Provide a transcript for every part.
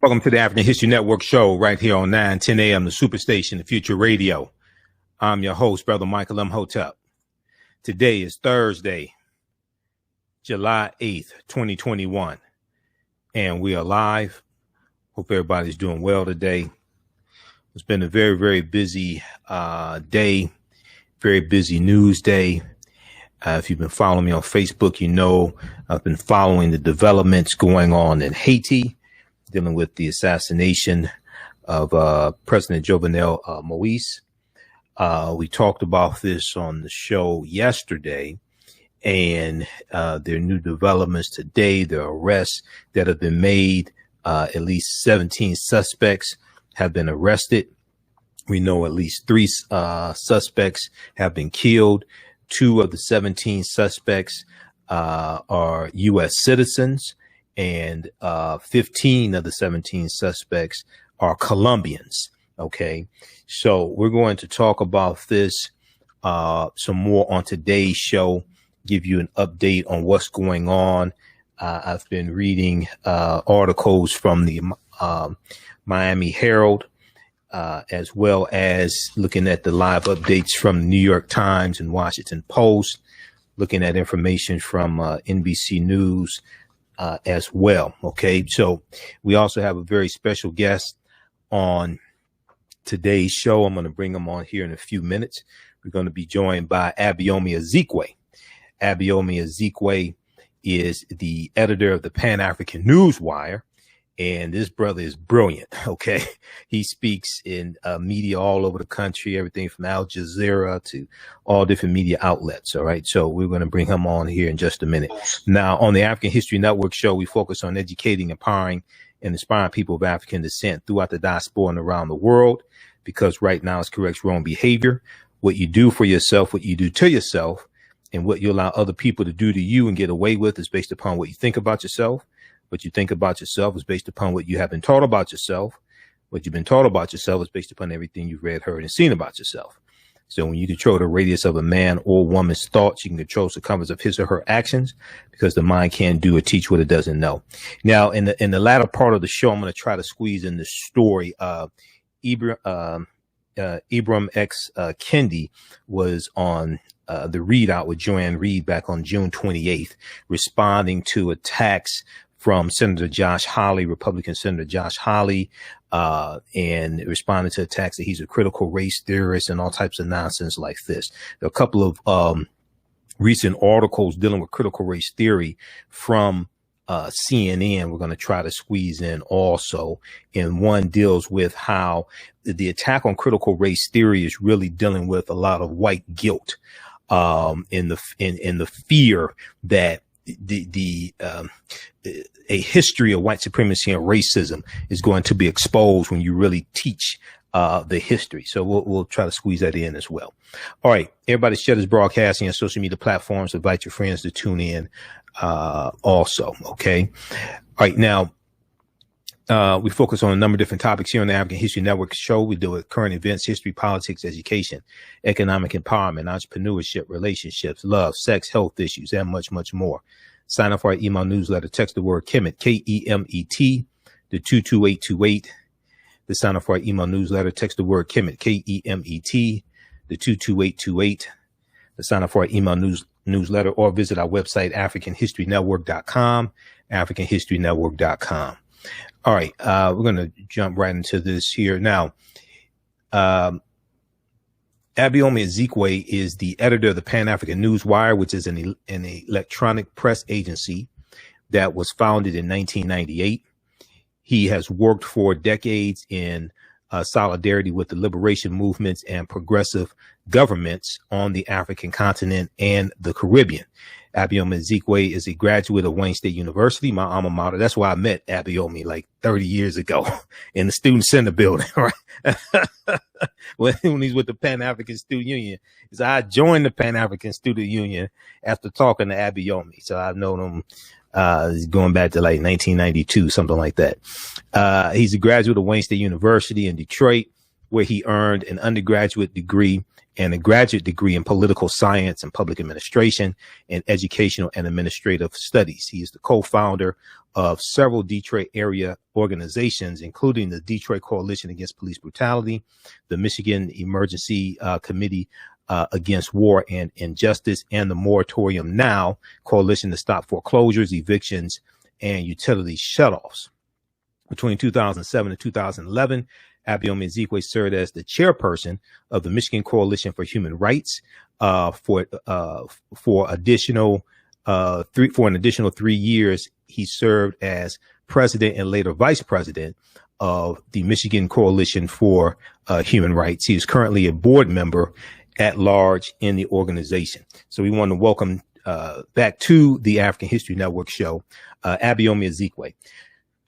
Welcome to the African History Network show right here on 9:10 a.m. the Superstation, the Future Radio. I'm your host, Brother Michael Imhotep. Today is Thursday, July 8th, 2021, and we are live. Hope everybody's doing well today. It's been a very, very busy day, very busy news day. If you've been following me on Facebook, you know I've been following the developments going on in Haiti, dealing with the assassination of President Jovenel Moise. We talked about this on the show yesterday, and there are new developments today. There are arrests that have been made. At least 17 suspects have been arrested. We know at least 3 suspects have been killed. 2 of the 17 suspects are U.S. citizens, and 15 of the 17 suspects are Columbians. Okay, so we're going to talk about this some more on today's show, give you an update on what's going on. I've been reading articles from the Miami Herald, as well as looking at the live updates from the New York Times and Washington Post, looking at information from NBC News as well. Okay, so we also have a very special guest on today's show. I'm going to bring him on here in a few minutes. We're going to be joined by Abayomi Azikiwe. Abayomi Azikiwe is the editor of the Pan-African Newswire, and this brother is brilliant. Okay, he speaks in media all over the country, everything from Al Jazeera to all different media outlets. All right, so we're going to bring him on here in just a minute. Now, on the African History Network show, we focus on educating, empowering, and inspiring people of African descent throughout the diaspora and around the world, because right now it's corrects wrong behavior. What you do for yourself, what you do to yourself, and what you allow other people to do to you and get away with is based upon what you think about yourself. What you think about yourself is based upon what you have been taught about yourself. What you've been taught about yourself is based upon everything you've read, heard, and seen about yourself. So when you control the radius of a man or woman's thoughts, you can control the circumference of his or her actions, because the mind can't do or teach what it doesn't know. Now, in the latter part of the show, I'm going to try to squeeze in the story. Ibram X. Kendi was on the Readout with Joanne Reed back on June 28th, responding to attacks from Senator Josh Hawley, Republican Senator Josh Hawley, and responding to attacks that he's a critical race theorist and all types of nonsense like this. There are a couple of recent articles dealing with critical race theory from CNN we're going to try to squeeze in also, and one deals with how the attack on critical race theory is really dealing with a lot of white guilt, in the fear that a history of white supremacy and racism is going to be exposed when you really teach the history. So we'll try to squeeze that in as well. All right, everybody, share this broadcasting on social media platforms. Invite your friends to tune in also. Okay. All right. Now, we focus on a number of different topics here on the African History Network show. We deal with current events, history, politics, education, economic empowerment, entrepreneurship, relationships, love, sex, health issues, and much, much more. Sign up for our email newsletter. Text the word Kemet, Kemet, to 22828. To sign up for our email newsletter, text the word Kemet, Kemet, to 22828. To sign up for our email newsletter, or visit our website, AfricanHistoryNetwork.com, AfricanHistoryNetwork.com. All right, we're going to jump right into this here. Now, Abayomi Azikiwe is the editor of the Pan-African Newswire, which is an electronic press agency that was founded in 1998. He has worked for decades in solidarity with the liberation movements and progressive governments on the African continent and the Caribbean. Abayomi Azikiwe is a graduate of Wayne State University, my alma mater. That's why I met Abayomi like 30 years ago in the Student Center building, right? when he's with the Pan-African Student Union. So I joined the Pan-African Student Union after talking to Abayomi. So I've known him going back to like 1992, something like that. He's a graduate of Wayne State University in Detroit. where he earned an undergraduate degree and a graduate degree in political science and public administration and educational and administrative studies. He is the co-founder of several Detroit area organizations, including the Detroit Coalition Against Police Brutality, the Michigan Emergency Committee Against War and Injustice, and the Moratorium Now Coalition to Stop Foreclosures, Evictions, and Utility Shutoffs. Between 2007 and 2011, Abayomi Azikiwe served as the chairperson of the Michigan Coalition for Human Rights for an additional 3 years. He served as president and later vice president of the Michigan Coalition for Human Rights. He is currently a board member at large in the organization. So we want to welcome back to the African History Network show, Abayomi Azikiwe.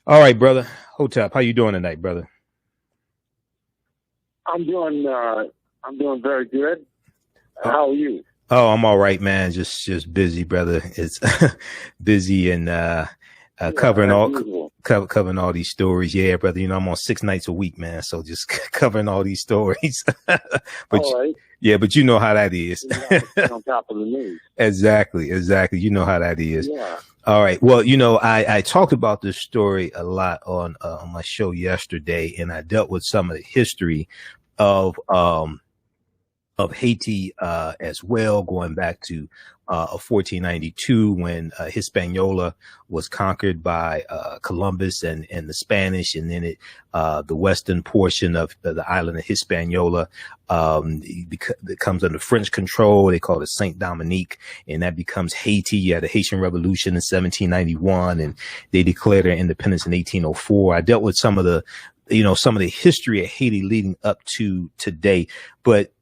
All right, brother. Hotep, how you doing tonight, brother? I'm doing very good. How are you? Oh, I'm all right, man. Just busy, brother. It's busy and covering all these stories. Yeah, brother. You know, I'm on 6 nights a week, man. So just covering all these stories. But all right. Yeah, but you know how that is. On top of the news. Exactly. You know how that is. Yeah. All right. Well, you know, I talked about this story a lot on my show yesterday, and I dealt with some of the history of Haiti as well, going back to 1492 when Hispaniola was conquered by Columbus and the Spanish, and then the western portion of the island of Hispaniola it comes under French control. They call it Saint Dominique, and that becomes Haiti. You had the Haitian Revolution in 1791, and they declared their independence in 1804. I dealt with some of the history of Haiti leading up to today, but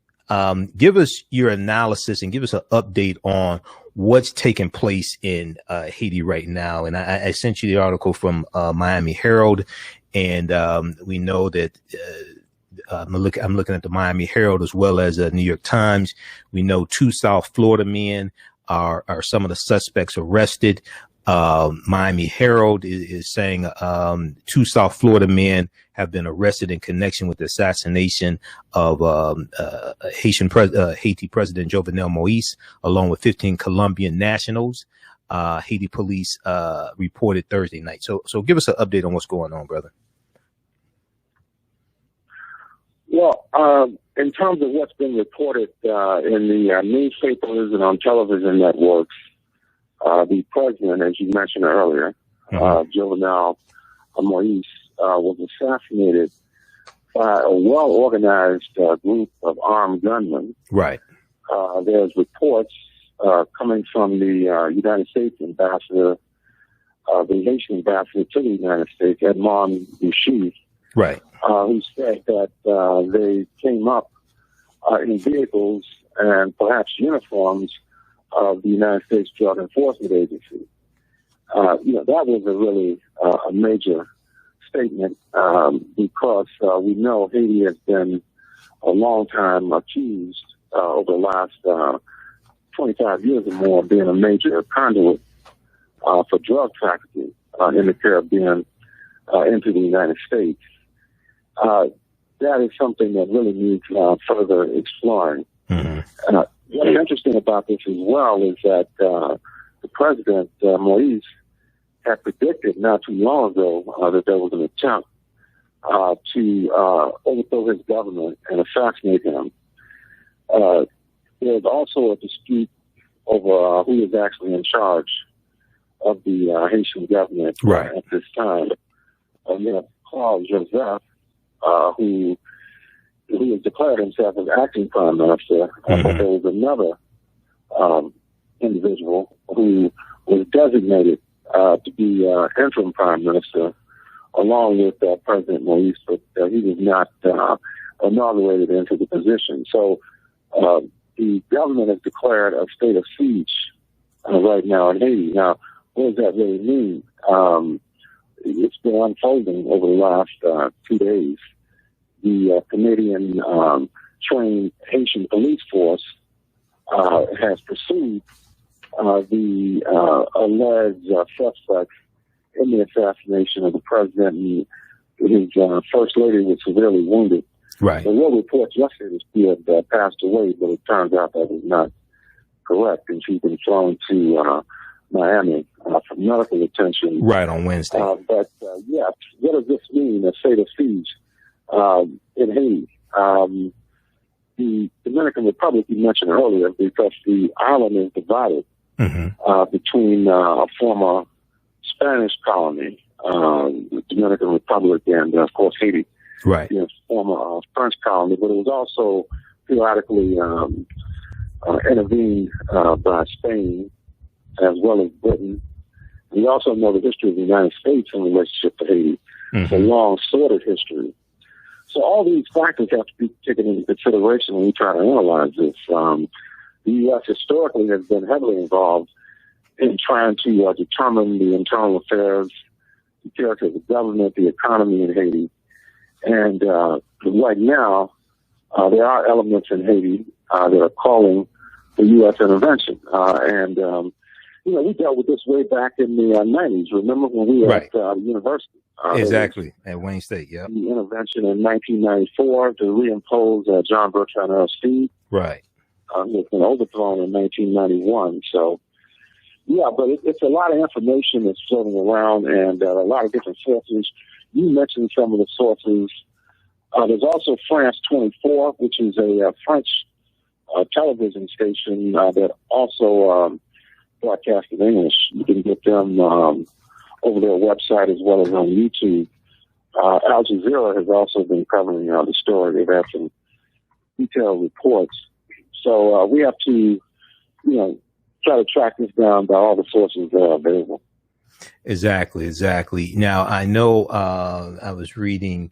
give us your analysis and give us an update on what's taking place in Haiti right now. And I sent you the article from Miami Herald, and we know that I'm looking at the Miami Herald as well as New York Times. We know 2 South Florida men are some of the suspects arrested. Miami Herald is saying 2 South Florida men have been arrested in connection with the assassination of Haiti President Jovenel Moise, along with 15 Colombian nationals. Haiti police reported Thursday night. So give us an update on what's going on, brother. Well, in terms of what's been reported in the newspapers and on television networks, the president, as you mentioned earlier, Jovenel Moise, was assassinated by a well-organized group of armed gunmen. Right. There's reports coming from the United States ambassador, the Haitian ambassador to the United States, Edmond Bouchy, right, who said that they came up in vehicles and perhaps uniforms of the United States Drug Enforcement Agency. That was a really a major statement because we know Haiti has been a long time accused over the last 25 years or more of being a major conduit for drug trafficking in the Caribbean into the United States. That is something that really needs further exploring. Mm-hmm. What's interesting about this as well is that the president, Moise, had predicted not too long ago that there was an attempt to overthrow his government and assassinate him. There's also a dispute over who is actually in charge of the Haitian government at this time. Claude Joseph, who has declared himself as acting prime minister, but there was another individual who was designated to be interim prime minister, along with President Moise, but he was not inaugurated into the position. So the government has declared a state of siege right now in Haiti. Now, what does that really mean? It's been unfolding over the last 2 days. The Canadian trained Haitian police force has pursued the alleged suspects in the assassination of the president, and his first lady was severely wounded Right. There were reports yesterday that she had passed away, but it turns out that was not correct, and she's been flown to Miami for medical attention. Right, on Wednesday. But yes, what does this mean, a state of siege in Haiti? The Dominican Republic you mentioned earlier, because the island is divided between a former Spanish colony, the Dominican Republic, and of course Haiti. Right. Former French colony, but it was also periodically intervened by Spain as well as Britain. We also know the history of the United States in relationship to Haiti. It's a long, sordid history. So all these factors have to be taken into consideration when we try to analyze this. The U.S. historically has been heavily involved in trying to determine the internal affairs, the character of the government, the economy in Haiti. And right now, there are elements in Haiti that are calling for U.S. intervention. We dealt with this way back in the 90s. Remember when we were at the university? Exactly, at Wayne State, yeah. The intervention in 1994 to reimpose John Bertrand Aristide. Right. It's been overthrown in 1991. So, yeah, but it's a lot of information that's floating around and a lot of different sources. You mentioned some of the sources. There's also France 24, which is a French television station that also broadcasts in English. You can get them over their website as well as on YouTube. Al Jazeera has also been covering the story. They've had some detailed reports. So we have to, try to track this down by all the sources that are available. Exactly. Now, I know I was reading,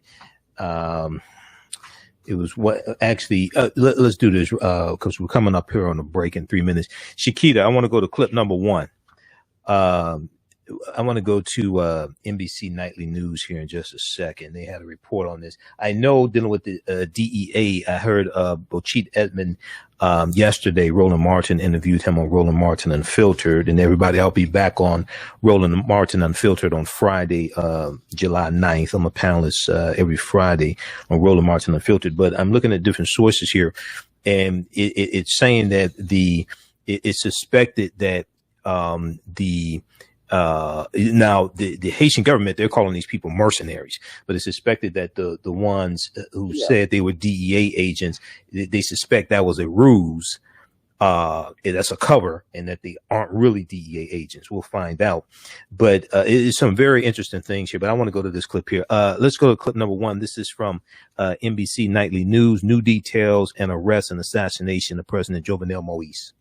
it was what actually, let's do this because we're coming up here on a break in 3 minutes. Shakita, I want to go to clip number 1. I want to go to NBC Nightly News here in just a second. They had a report on this. I know dealing with the DEA, I heard Bochit Edmond yesterday. Roland Martin interviewed him on Roland Martin Unfiltered. And everybody, I'll be back on Roland Martin Unfiltered on Friday, July 9th. I'm a panelist every Friday on Roland Martin Unfiltered. But I'm looking at different sources here. And it's saying that it's suspected that now the Haitian government, they're calling these people mercenaries, but it's suspected that the ones who said they were DEA agents, they suspect that was a ruse. That's a cover, and that they aren't really DEA agents. We'll find out. But it is some very interesting things here. But I want to go to this clip here. Let's go to clip number 1. This is from NBC Nightly News. New details and arrest and assassination of President Jovenel Moise.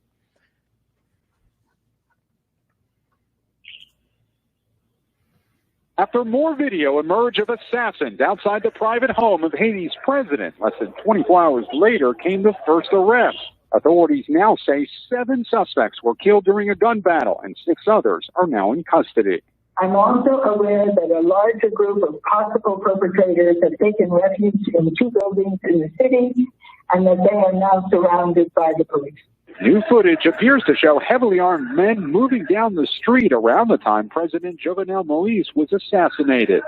After more video emerged of assassins outside the private home of Haiti's president, less than 24 hours later came the first arrest. Authorities now say 7 suspects were killed during a gun battle and 6 others are now in custody. I'm also aware that a larger group of possible perpetrators have taken refuge in 2 buildings in the city and that they are now surrounded by the police. New footage appears to show heavily armed men moving down the street around the time President Jovenel Moise was assassinated.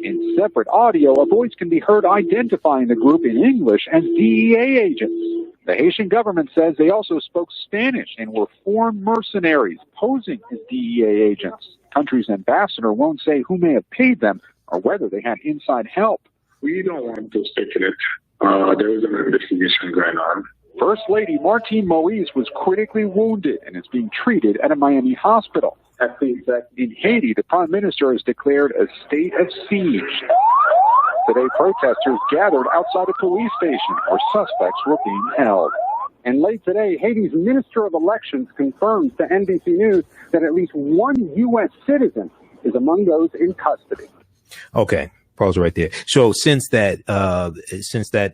In separate audio, a voice can be heard identifying the group in English as DEA agents. The Haitian government says they also spoke Spanish and were foreign mercenaries posing as DEA agents. The country's ambassador won't say who may have paid them or whether they had inside help. We don't want to speculate. There is an investigation going on. First Lady Martine Moise was critically wounded and is being treated at a Miami hospital. In Haiti, the Prime Minister has declared a state of siege. Today, protesters gathered outside a police station where suspects were being held. And late today, Haiti's Minister of Elections confirms to NBC News that at least 1 U.S. citizen is among those in custody. Okay. Pause right there. So since that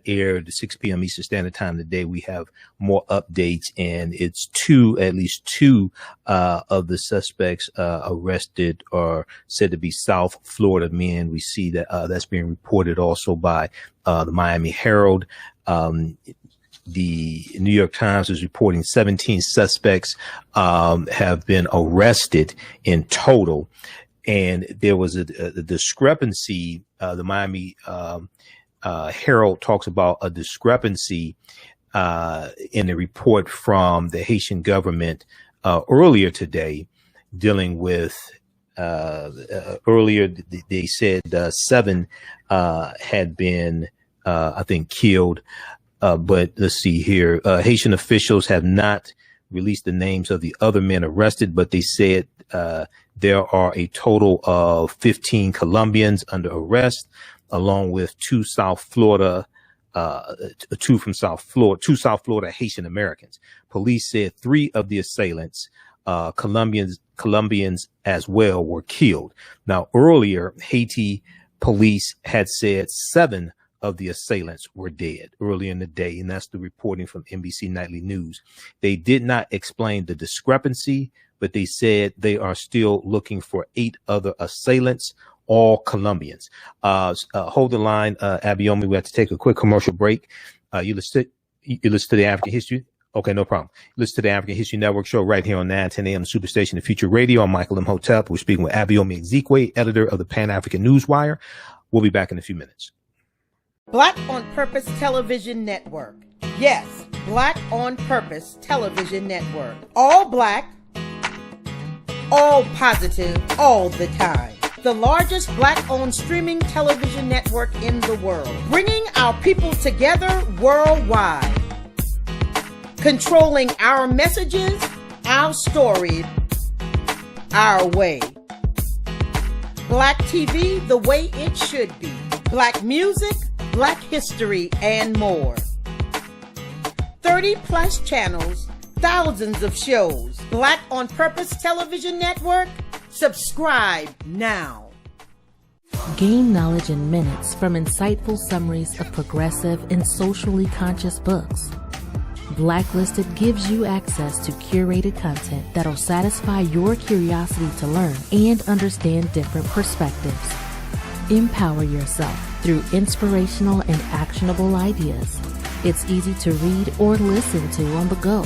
aired at 6 p.m. Eastern Standard Time today, we have more updates, and it's at least two of the suspects arrested are said to be South Florida men. We see that that's being reported also by the Miami Herald. The New York Times is reporting 17 suspects have been arrested in total. and there was a discrepancy. The Miami Herald talks about a discrepancy in the report from the Haitian government earlier today, dealing with earlier they said 7 had been I think killed, but let's see here. Haitian officials have not released the names of the other men arrested, but they said there are a total of 15 Colombians under arrest, along with 2 South Florida Haitian Americans. Police said 3 of the assailants, Colombians as well, were killed. Now, earlier, Haiti police had said 7 of the assailants were dead earlier in the day, and that's the reporting from NBC Nightly News. They did not explain the discrepancy, but they said they are still looking for 8 other assailants, all Colombians. Hold the line, Abayomi. We have to take a quick commercial break. You listen to the African History. Okay, no problem. Listen to the African History Network show right here on 910 AM Superstation, the Future Radio. I'm Michael Imhotep. We're speaking with Abayomi Azikiwe, editor of the Pan-African Newswire. We'll be back in a few minutes. Black on Purpose Television Network. Yes, Black on Purpose Television Network. All black, all positive, all the time. The largest black-owned streaming television network in the world, bringing our people together worldwide, controlling our messages, our stories, our way. Black TV the way it should be. Black music, Black history, and more. 30+ channels, thousands of shows. Black on Purpose Television Network. Subscribe now. Gain knowledge in minutes from insightful summaries of progressive and socially conscious books. Blacklisted gives you access to curated content that'll satisfy your curiosity to learn and understand different perspectives. Empower yourself through inspirational and actionable ideas. It's easy to read or listen to on the go.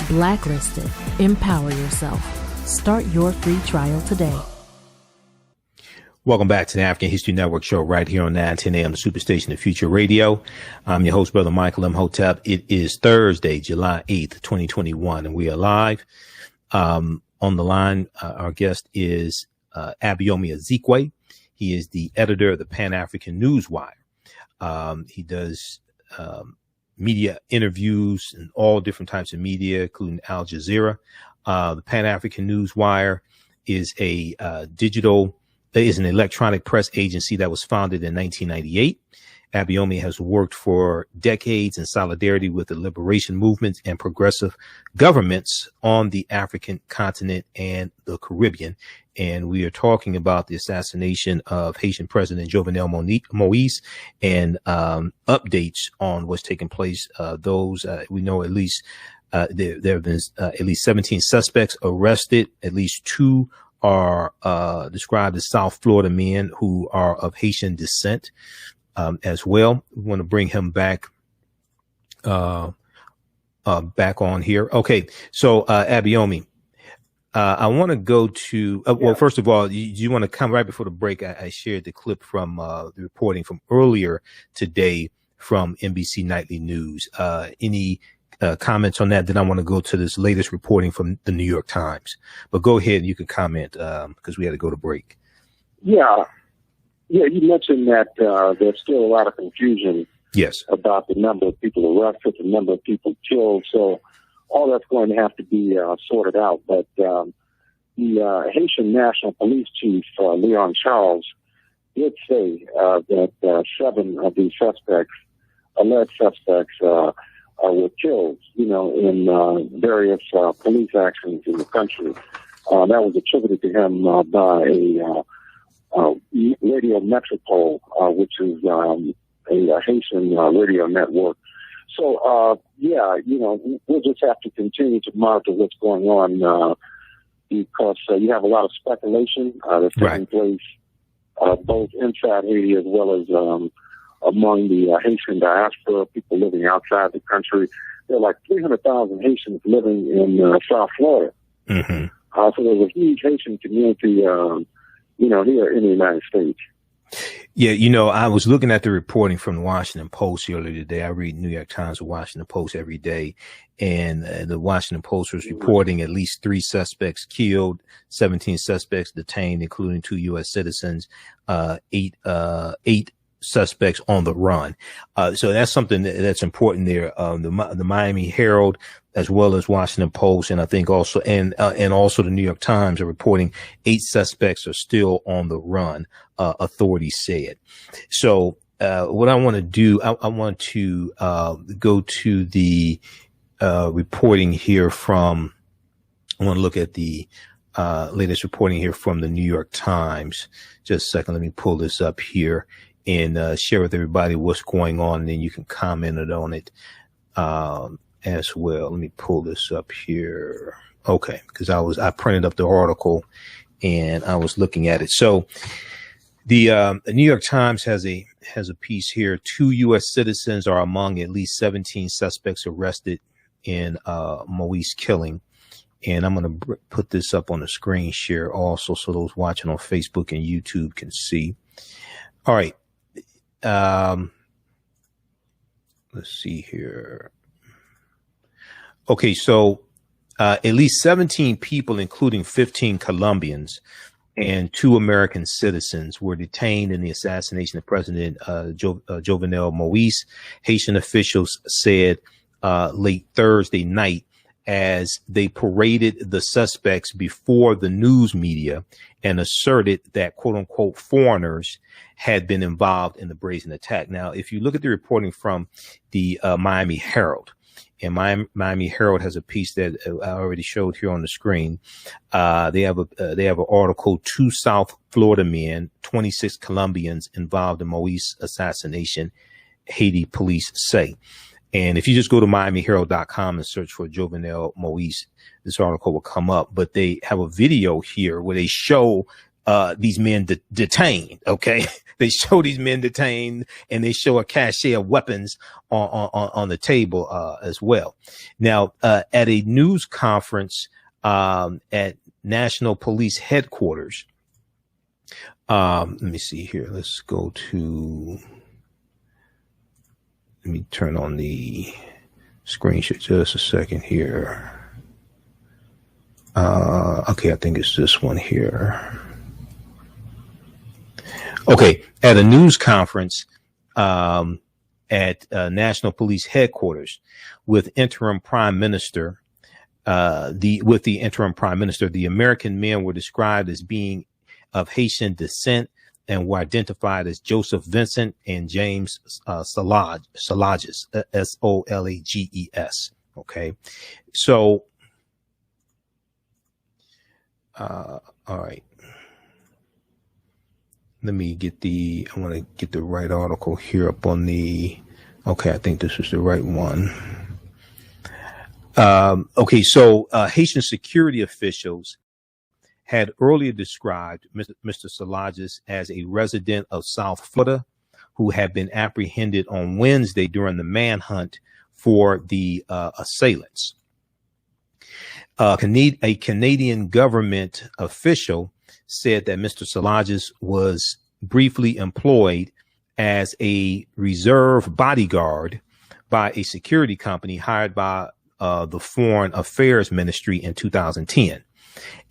Blacklisted. Empower yourself. Start your free trial today. Welcome back to the African History Network show right here on 910 AM, the Superstation, the Future Radio. I'm your host, Brother Michael Imhotep. It is Thursday, July 8th, 2021, and we are live. On the line, our guest is Abayomi Azikiwe. He is the editor of the Pan-African Newswire. He does media interviews and all different types of media, including Al Jazeera. The Pan-African Newswire is is an electronic press agency that was founded in 1998. Abayomi has worked for decades in solidarity with the liberation movements and progressive governments on the African continent and the Caribbean. And we are talking about the assassination of Haitian President Jovenel Moise and updates on what's taking place. We know at least there have been at least 17 suspects arrested. At least 2 are described as South Florida men who are of Haitian descent as well. We want to bring him back on here. Okay, so Abayomi, I want to go to well, first of all, you want to come right before the break. I shared the clip from the reporting from earlier today from NBC Nightly News. Any comments on that? Then I want to go to this latest reporting from the New York Times. But go ahead, you can comment because we had to go to break. Yeah, you mentioned that there's still a lot of confusion. Yes. About the number of people arrested, the number of people killed. So all that's going to have to be sorted out. But the Haitian National Police Chief, Leon Charles, did say that 7 of these alleged suspects, were killed, in various police actions in the country. That was attributed to him by a Radio Metropole, which is a Haitian radio network. So, we'll just have to continue to monitor what's going on because you have a lot of speculation that's taking place both inside Haiti as well as among the Haitian diaspora, people living outside the country. There are like 300,000 Haitians living in South Florida. Mm-hmm. So there's a huge Haitian community, here in the United States. Yeah, I was looking at the reporting from the Washington Post earlier today. I read New York Times and Washington Post every day. And the Washington Post was reporting at least 3 suspects killed, 17 suspects detained, including 2 U.S. citizens, 8 suspects on the run. So that's something that's important there. The Miami Herald, as well as Washington Post, and I think also, and also the New York Times are reporting 8 suspects are still on the run, authorities said. So, what I want to do, I want to, go to the, reporting here from, I want to look at the, latest reporting here from the New York Times. Just a second. Let me pull this up here and, share with everybody what's going on, and then you can comment on it, as well. Let me pull this up here. Okay. Cause I printed up the article and I was looking at it. So the New York Times has a piece here. 2 U.S. citizens are among at least 17 suspects arrested in, Moise killing. And I'm going to put this up on the screen share also, so those watching on Facebook and YouTube can see. All right. Let's see here. Okay, so at least 17 people, including 15 Colombians and 2 American citizens, were detained in the assassination of President Jovenel Moise, Haitian officials said late Thursday night, as they paraded the suspects before the news media and asserted that, quote unquote, foreigners had been involved in the brazen attack. Now, if you look at the reporting from the Miami Herald, and Miami Herald has a piece that I already showed here on the screen. They have an article, 2 South Florida men, 26 Colombians involved in Moise assassination, Haiti police say. And if you just go to MiamiHerald.com and search for Jovenel Moise, this article will come up. But they have a video here where they show these men detained. Okay, they show these men detained, and they show a cache of weapons on the table as well. Now, at a news conference at National Police Headquarters, let me see here. Let's go to. Let me turn on the screenshot just a second here. Okay, I think it's this one here. Okay, at a news conference at National Police Headquarters with interim Prime Minister, the interim Prime Minister, the American men were described as being of Haitian descent and were identified as Joseph Vincent and James Solages, Solages. Okay, so all right. Let me get I want to get the right article here up on the, okay, I think this is the right one. Okay, so Haitian security officials had earlier described Mr. Solages as a resident of South Florida who had been apprehended on Wednesday during the manhunt for the assailants. A Canadian government official said that Mr. Solages was briefly employed as a reserve bodyguard by a security company hired by the Foreign Affairs Ministry in 2010.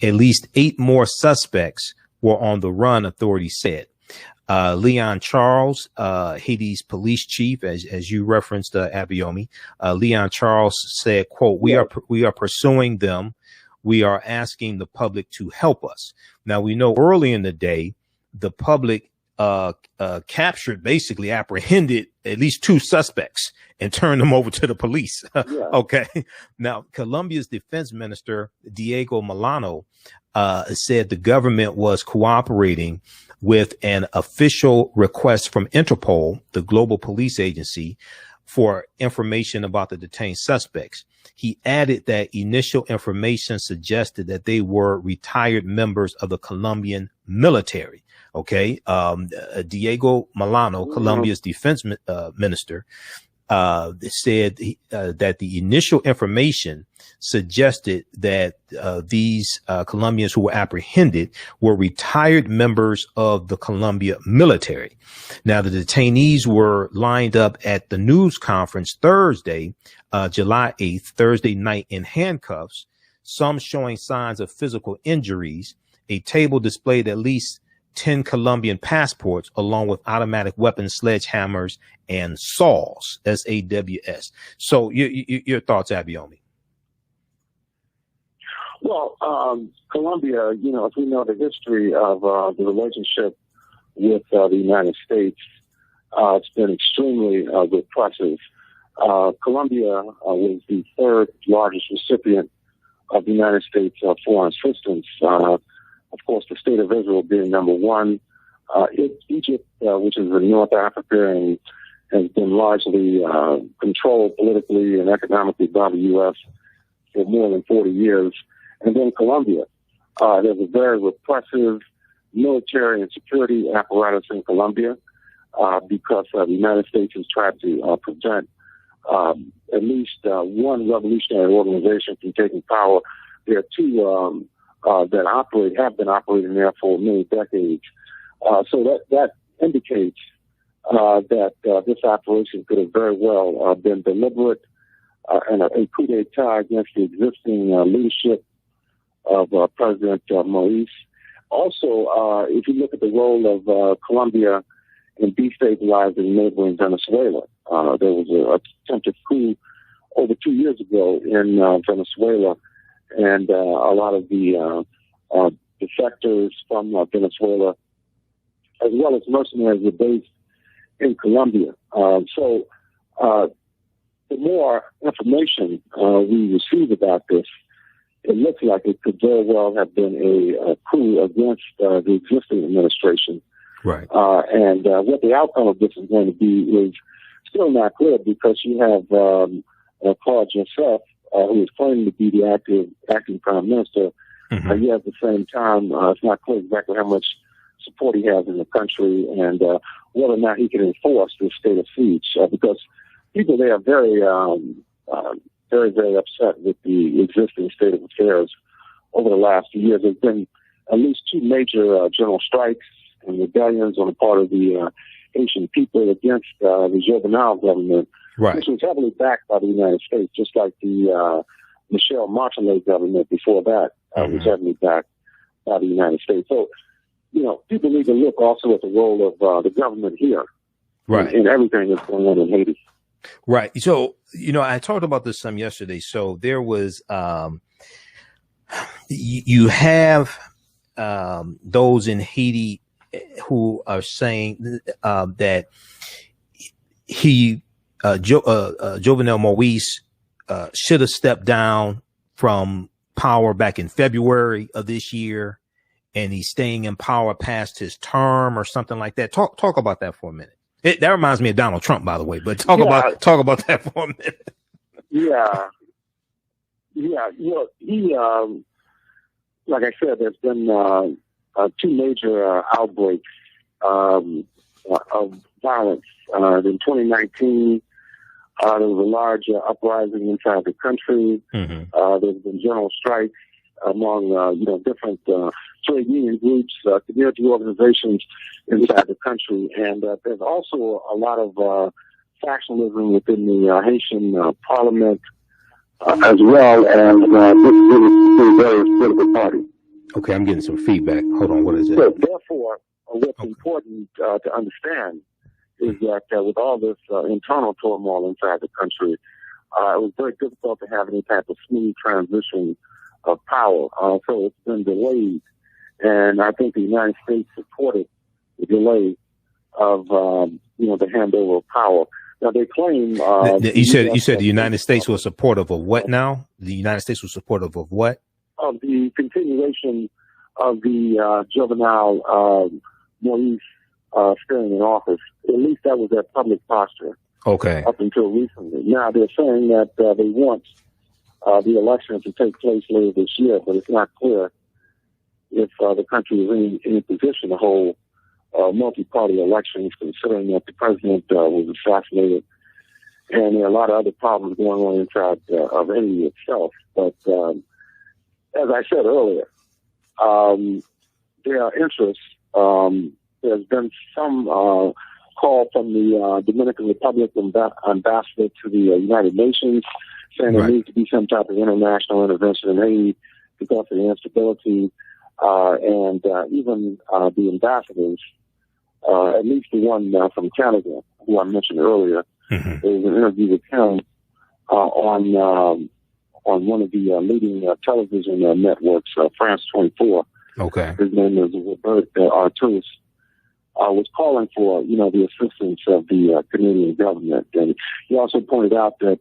At least 8 more suspects were on the run, authorities said. Leon Charles, Haiti's police chief, as you referenced, Abayomi, Leon Charles said, quote, we are pursuing them. We are asking the public to help us. Now, we know early in the day, the public captured, basically apprehended at least 2 suspects and turned them over to the police. Yeah. Okay. Now, Colombia's defense minister, Diego Molano, said the government was cooperating with an official request from Interpol, the global police agency, for information about the detained suspects. He added that initial information suggested that they were retired members of the Colombian military. Okay. Diego Molano, Colombia's defense minister, said that the initial information suggested that these Colombians who were apprehended were retired members of the Colombia military. Now, the detainees were lined up at the news conference Thursday, July 8th, Thursday night, in handcuffs, some showing signs of physical injuries. A table displayed at least 10 Colombian passports, along with automatic weapons, sledgehammers, and saws, SAWS. So your thoughts, Abayomi? Well, Colombia, you know, if we know the history of the relationship with the United States, it's been extremely repressive. Colombia was the third largest recipient of the United States foreign assistance. Of course, the state of Israel being number one. Egypt, which is in North Africa and has been largely controlled politically and economically by the U.S. for more than 40 years. And then Colombia. There's a very repressive military and security apparatus in Colombia because the United States has tried to prevent at least one revolutionary organization from taking power. There are two that have been operating there for many decades. So that indicates that this operation could have very well been deliberate and a coup d'etat against the existing leadership of President Moise. Also, if you look at the role of Colombia in destabilizing neighboring Venezuela, there was an attempted coup over 2 years ago in Venezuela, and a lot of the defectors from Venezuela, as well as mercenaries, were based in Colombia. So the more information we receive about this, it looks like it could very well have been a coup against the existing administration. Right. And what the outcome of this is going to be is still not clear, because you have Claude Joseph, who is claiming to be the acting prime minister. Mm-hmm. Yet at the same time, it's not clear exactly how much support he has in the country and whether or not he can enforce this state of siege, because people there are very, very upset with the existing state of affairs over the last few years. There's been at least two major general strikes and rebellions on the part of the Haitian people against the Jovenel government, right, which was heavily backed by the United States, just like the Michel Martelly government before that was heavily backed by the United States. So, you know, people need to look also at the role of the government here, right, in everything that's going on in Haiti. Right. So, you know, I talked about this some yesterday. So there was, you have those in Haiti who are saying that Jovenel Moise should have stepped down from power back in February of this year, and he's staying in power past his term or something like that. Talk about that for a minute. That reminds me of Donald Trump, by the way, but talk about that for a minute. Yeah. You know, he, like I said, there's been two major outbreaks of violence. In 2019, there was a large uprising inside the country. There's been general strikes among, different trade union groups, community organizations inside the country. And there's also a lot of factionalism within the Haitian parliament, as well as the various political parties. Okay, I'm getting some feedback. Hold on, what is it? So therefore, what's important to understand is that with all this internal turmoil inside the country, it was very difficult to have any type of smooth transition of power. So it's been delayed, and I think the United States supported the delay of the handover of power. Now they claim you said the United States was supportive of what now? The United States was supportive of what? Of the continuation of the Jovenel Moise staying in office. At least that was their public posture. Okay. Up until recently. Now they're saying that they want the election to take place later this year, but it's not clear if the country is in a position to hold multi-party elections, considering that the president was assassinated and there are a lot of other problems going on inside of Haiti itself. But as I said earlier, there are interests. There's been some call from the Dominican Republic ambassador to the United Nations saying there needs to be some type of international intervention in Haiti because of the instability, and even the ambassadors, at least the one from Canada, who I mentioned earlier, there was an interview with him on one of the leading television networks, France 24. Okay. His name is Robert Artus. Was calling for, the assistance of the Canadian government. And he also pointed out that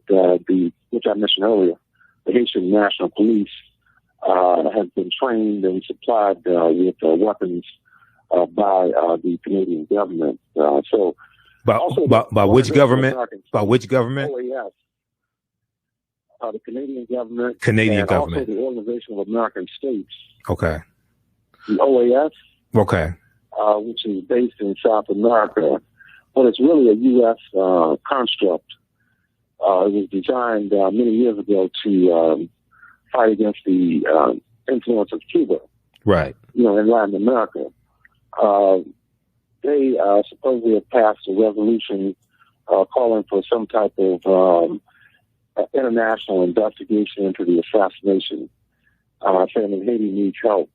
which I mentioned earlier, the Haitian National Police has been trained and supplied with weapons by the Canadian government. By which government? By which government? OAS. The Canadian government. And also the Organization of American States. Okay. The OAS. Okay. Which is based in South America, but it's really a U.S. construct. It was designed many years ago to fight against the influence of Cuba. Right. In Latin America. They supposedly have passed a resolution calling for some type of international investigation into the assassination, saying that Haiti needs help.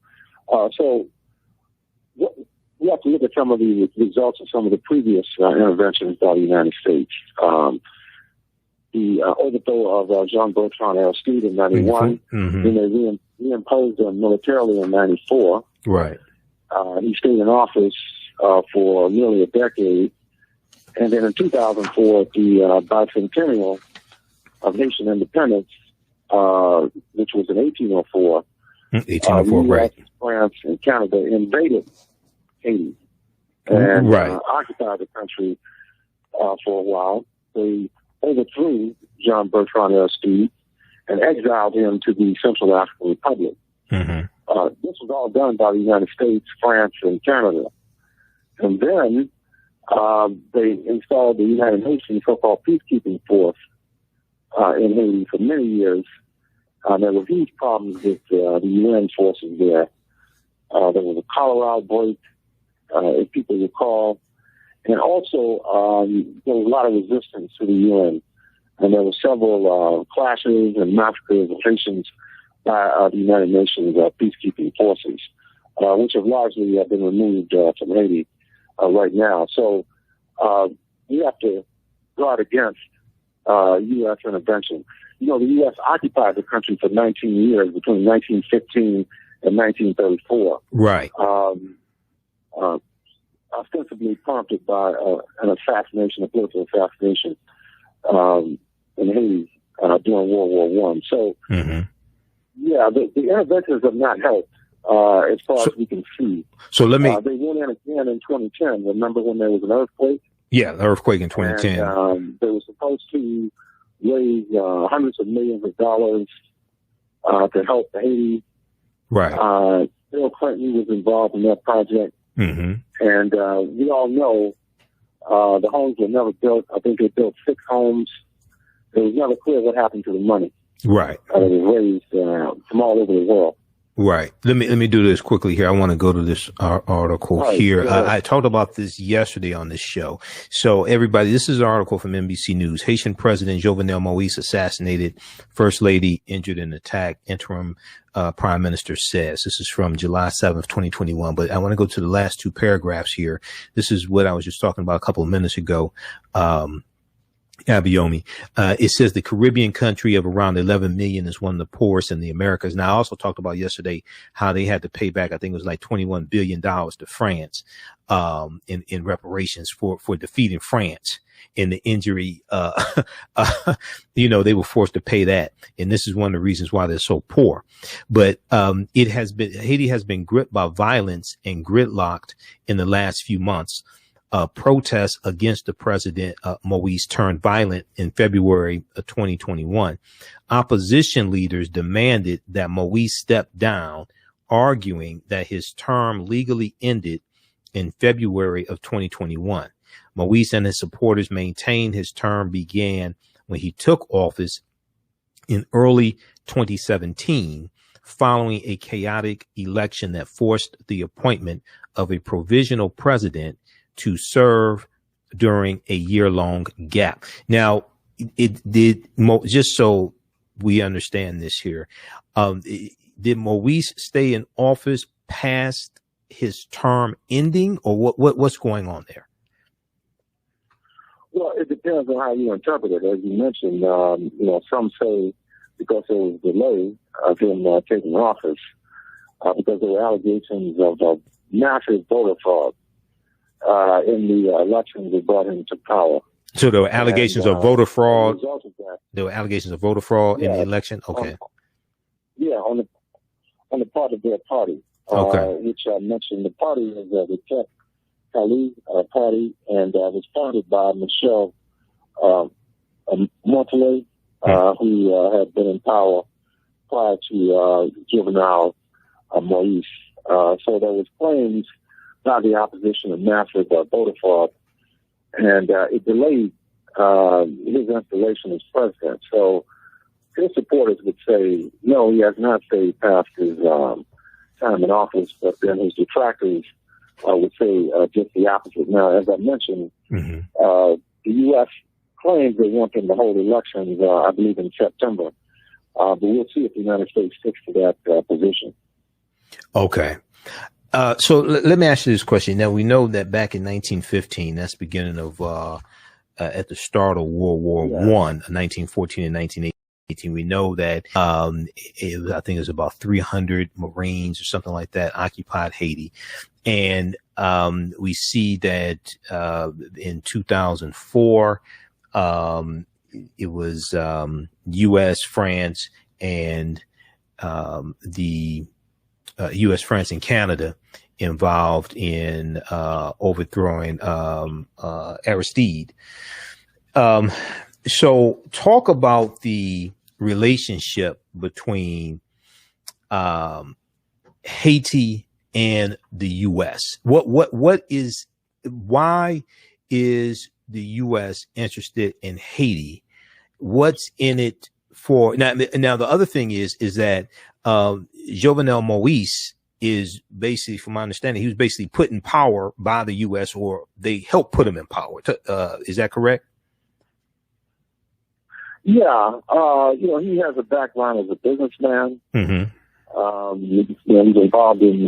We have to look at some of the results of some of the previous interventions by the United States. The overthrow of Jean-Bertrand Aristide in 91, then they reimposed him militarily in 94. Right. He stayed in office for nearly a decade. And then in 2004, the bicentennial of Haitian independence, which was in 1804, 1804, right. France and Canada invaded Haiti and occupied the country for a while. They overthrew Jean-Bertrand Aristide and exiled him to the Central African Republic. This was all done by the United States, France, and Canada. And then they installed the United Nations so-called peacekeeping force in Haiti for many years. There were huge problems with the UN forces there. There was a cholera outbreak, if people recall. And also, there was a lot of resistance to the UN. And there were several clashes and massacres of Haitians by the United Nations peacekeeping forces, which have largely been removed from Haiti right now. So we have to guard against U.S. intervention. The U.S. occupied the country for 19 years, between 1915 and 1934. Right. Ostensibly prompted by an assassination, a political assassination in Haiti during World War I. So, the interventions have not helped as far as we can see. So let me. They went in again in 2010. Remember when there was an earthquake? Yeah, the earthquake in 2010. And, they were supposed to raise hundreds of millions of dollars to help Haiti. Right. Bill Clinton was involved in that project. And we all know the homes were never built. I think they built 6 homes. It was never clear what happened to the money. Right. It was raised from all over the world. Right. Let me do this quickly here. I want to go to this article here. I talked about this yesterday on this show. So everybody, this is an article from NBC News. Haitian President Jovenel Moise assassinated. First Lady injured in attack. Interim Prime Minister says. This is from July 7th, 2021. But I want to go to the last 2 paragraphs here. This is what I was just talking about a couple of minutes ago. Abayomi. It says the Caribbean country of around 11 million is one of the poorest in the Americas. Now, I also talked about yesterday how they had to pay back, I think it was like $21 billion to France, in reparations for defeating France in the injury. They were forced to pay that. And this is one of the reasons why they're so poor. But, Haiti has been gripped by violence and gridlocked in the last few months. Protests against the president, Moise, turned violent in February of 2021. Opposition leaders demanded that Moise step down, arguing that his term legally ended in February of 2021. Moise and his supporters maintained his term began when he took office in early 2017, following a chaotic election that forced the appointment of a provisional president to serve during a year-long gap. Now, it did, just so we understand this here, did Moise stay in office past his term ending, or what's going on there? Well, it depends on how you interpret it. As you mentioned, some say because there was a delay of him taking office, because there were allegations of massive voter fraud in the elections that brought him to power. So there were allegations of voter fraud. As a result of that, there were allegations of voter fraud in the election. Okay. On the part of their party. Okay. Which I mentioned. The party is the Tech Kali party, and was founded by Michel Montelet, who had been in power prior to Jovenel Moise. So there was claims by the opposition of massive voter fraud, and it delayed his installation as president. So his supporters would say, no, he has not stayed past his time in office, but then his detractors would say just the opposite. Now, as I mentioned, the U.S. claims they want him to hold elections, I believe, in September. But we'll see if the United States sticks to that position. Okay. So let me ask you this question. Now, we know that back in 1915, that's the beginning of, at the start of World War I, 1914 and 1918, we know that, I think it was about 300 Marines or something like that occupied Haiti. And, we see that, in 2004, it was, U.S., France, and, the, U.S., France, and Canada involved in overthrowing Aristide. So talk about the relationship between Haiti and the U.S. Why is the U.S. interested in Haiti? What's in it for now? The other thing is that Jovenel Moise is basically, from my understanding, he was basically put in power by the U.S., or they helped put him in power. Is that correct? Yeah. He has a background as a businessman. He's involved in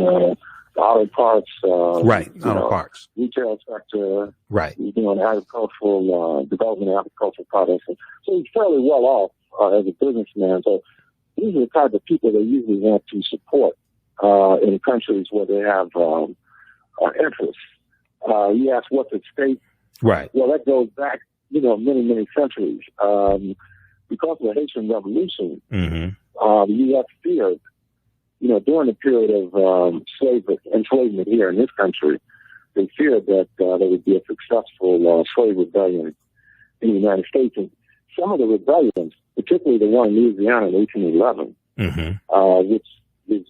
auto parts. Auto parts. Retail sector. Right. He's doing agricultural development of agricultural products. So he's fairly well off as a businessman. So these are the type of people they usually want to support in countries where they have interests. You ask what's at stake. Right. Well, that goes back, many, many centuries. Because of the Haitian Revolution, the U.S. feared, during the period of enslavement here in this country, they feared that there would be a successful slave rebellion in the United States. And some of the rebellions, particularly the one in Louisiana in 1811, which is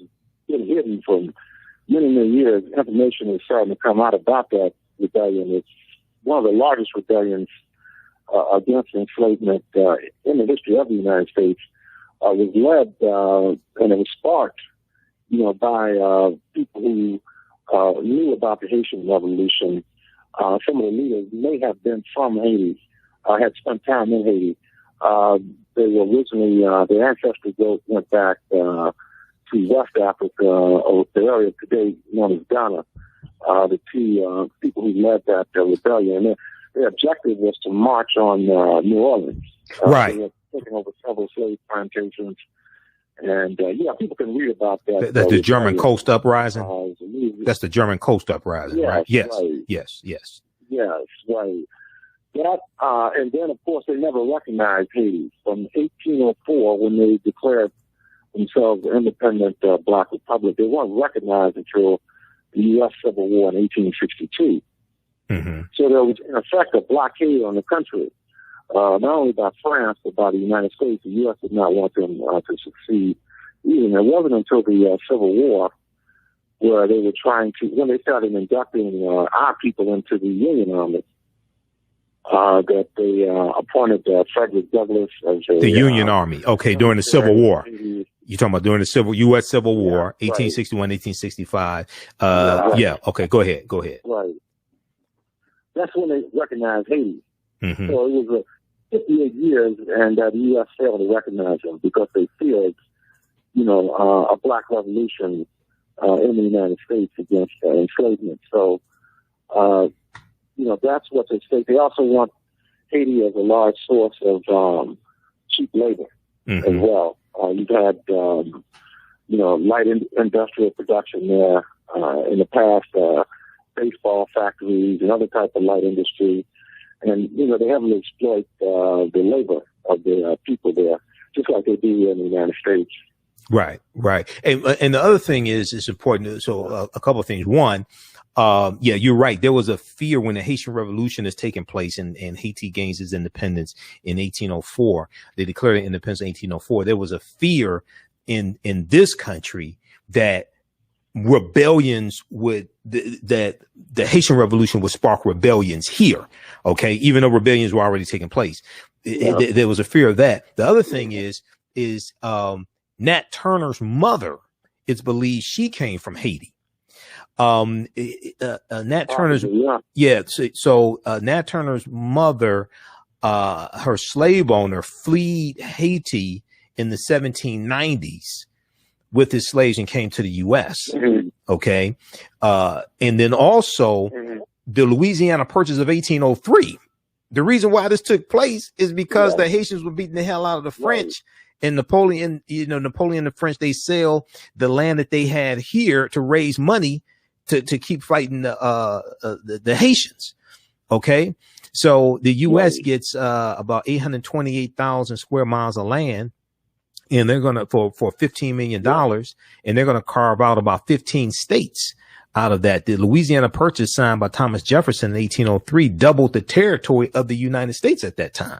been hidden for many, many years, information is starting to come out about that rebellion. It's one of the largest rebellions against enslavement in the history of the United States. Was led and it was sparked, by people who knew about the Haitian Revolution. Some of the leaders may have been from Haiti, had spent time in Haiti. They were originally, their ancestors went back to West Africa, or the area today known as Ghana. The two people who led that rebellion, their objective was to march on New Orleans. They were taking over several slave plantations. And, people can read about that. That's the German Coast Uprising? That's the German Coast Uprising, right? Yes, right. Yes, right. That, and then, of course, they never recognized Haiti. From 1804, when they declared themselves an independent Black Republic, they weren't recognized until the U.S. Civil War in 1862. So there was, in effect, a blockade on the country. Not only by France, but by the United States. The U.S. did not want them to succeed. Even it wasn't until the Civil War where they were trying to, when they started inducting our people into the Union Army, that they appointed Frederick Douglass as the Union Army. Okay, during the Civil War. You're talking about during the U.S. Civil War, 1861, 1865. Yeah. Okay. Go ahead. Right. That's when they recognized Haiti. Mm-hmm. So it was 58 years, and the U.S. failed to recognize them because they feared, a black revolution in the United States against enslavement. So, that's what they say. They also want Haiti as a large source of cheap labor as well. You've had, light industrial production there in the past, baseball factories and other type of light industry. And, they heavily exploit the labor of the people there, just like they do here in the United States. Right. And the other thing is important. So a couple of things. One, you're right. There was a fear when the Haitian Revolution is taking place and Haiti gains its independence in 1804. They declared independence in 1804. There was a fear in this country that rebellions that the Haitian Revolution would spark rebellions here. Okay. Even though rebellions were already taking place, there was a fear of that. The other thing is Nat Turner's mother, it's believed she came from Haiti. Nat Turner's, So Nat Turner's mother, her slave owner fled Haiti in the 1790s with his slaves and came to the U.S. Mm-hmm. Okay. And then also the Louisiana Purchase of 1803. The reason why this took place is because the Haitians were beating the hell out of the French. And Napoleon and the French, they sell the land that they had here to raise money to keep fighting the Haitians. Okay. So the U.S. gets about 828,000 square miles of land, and they're going to, for $15 million, and they're going to carve out about 15 states out of that. The Louisiana Purchase, signed by Thomas Jefferson in 1803, doubled the territory of the United States at that time.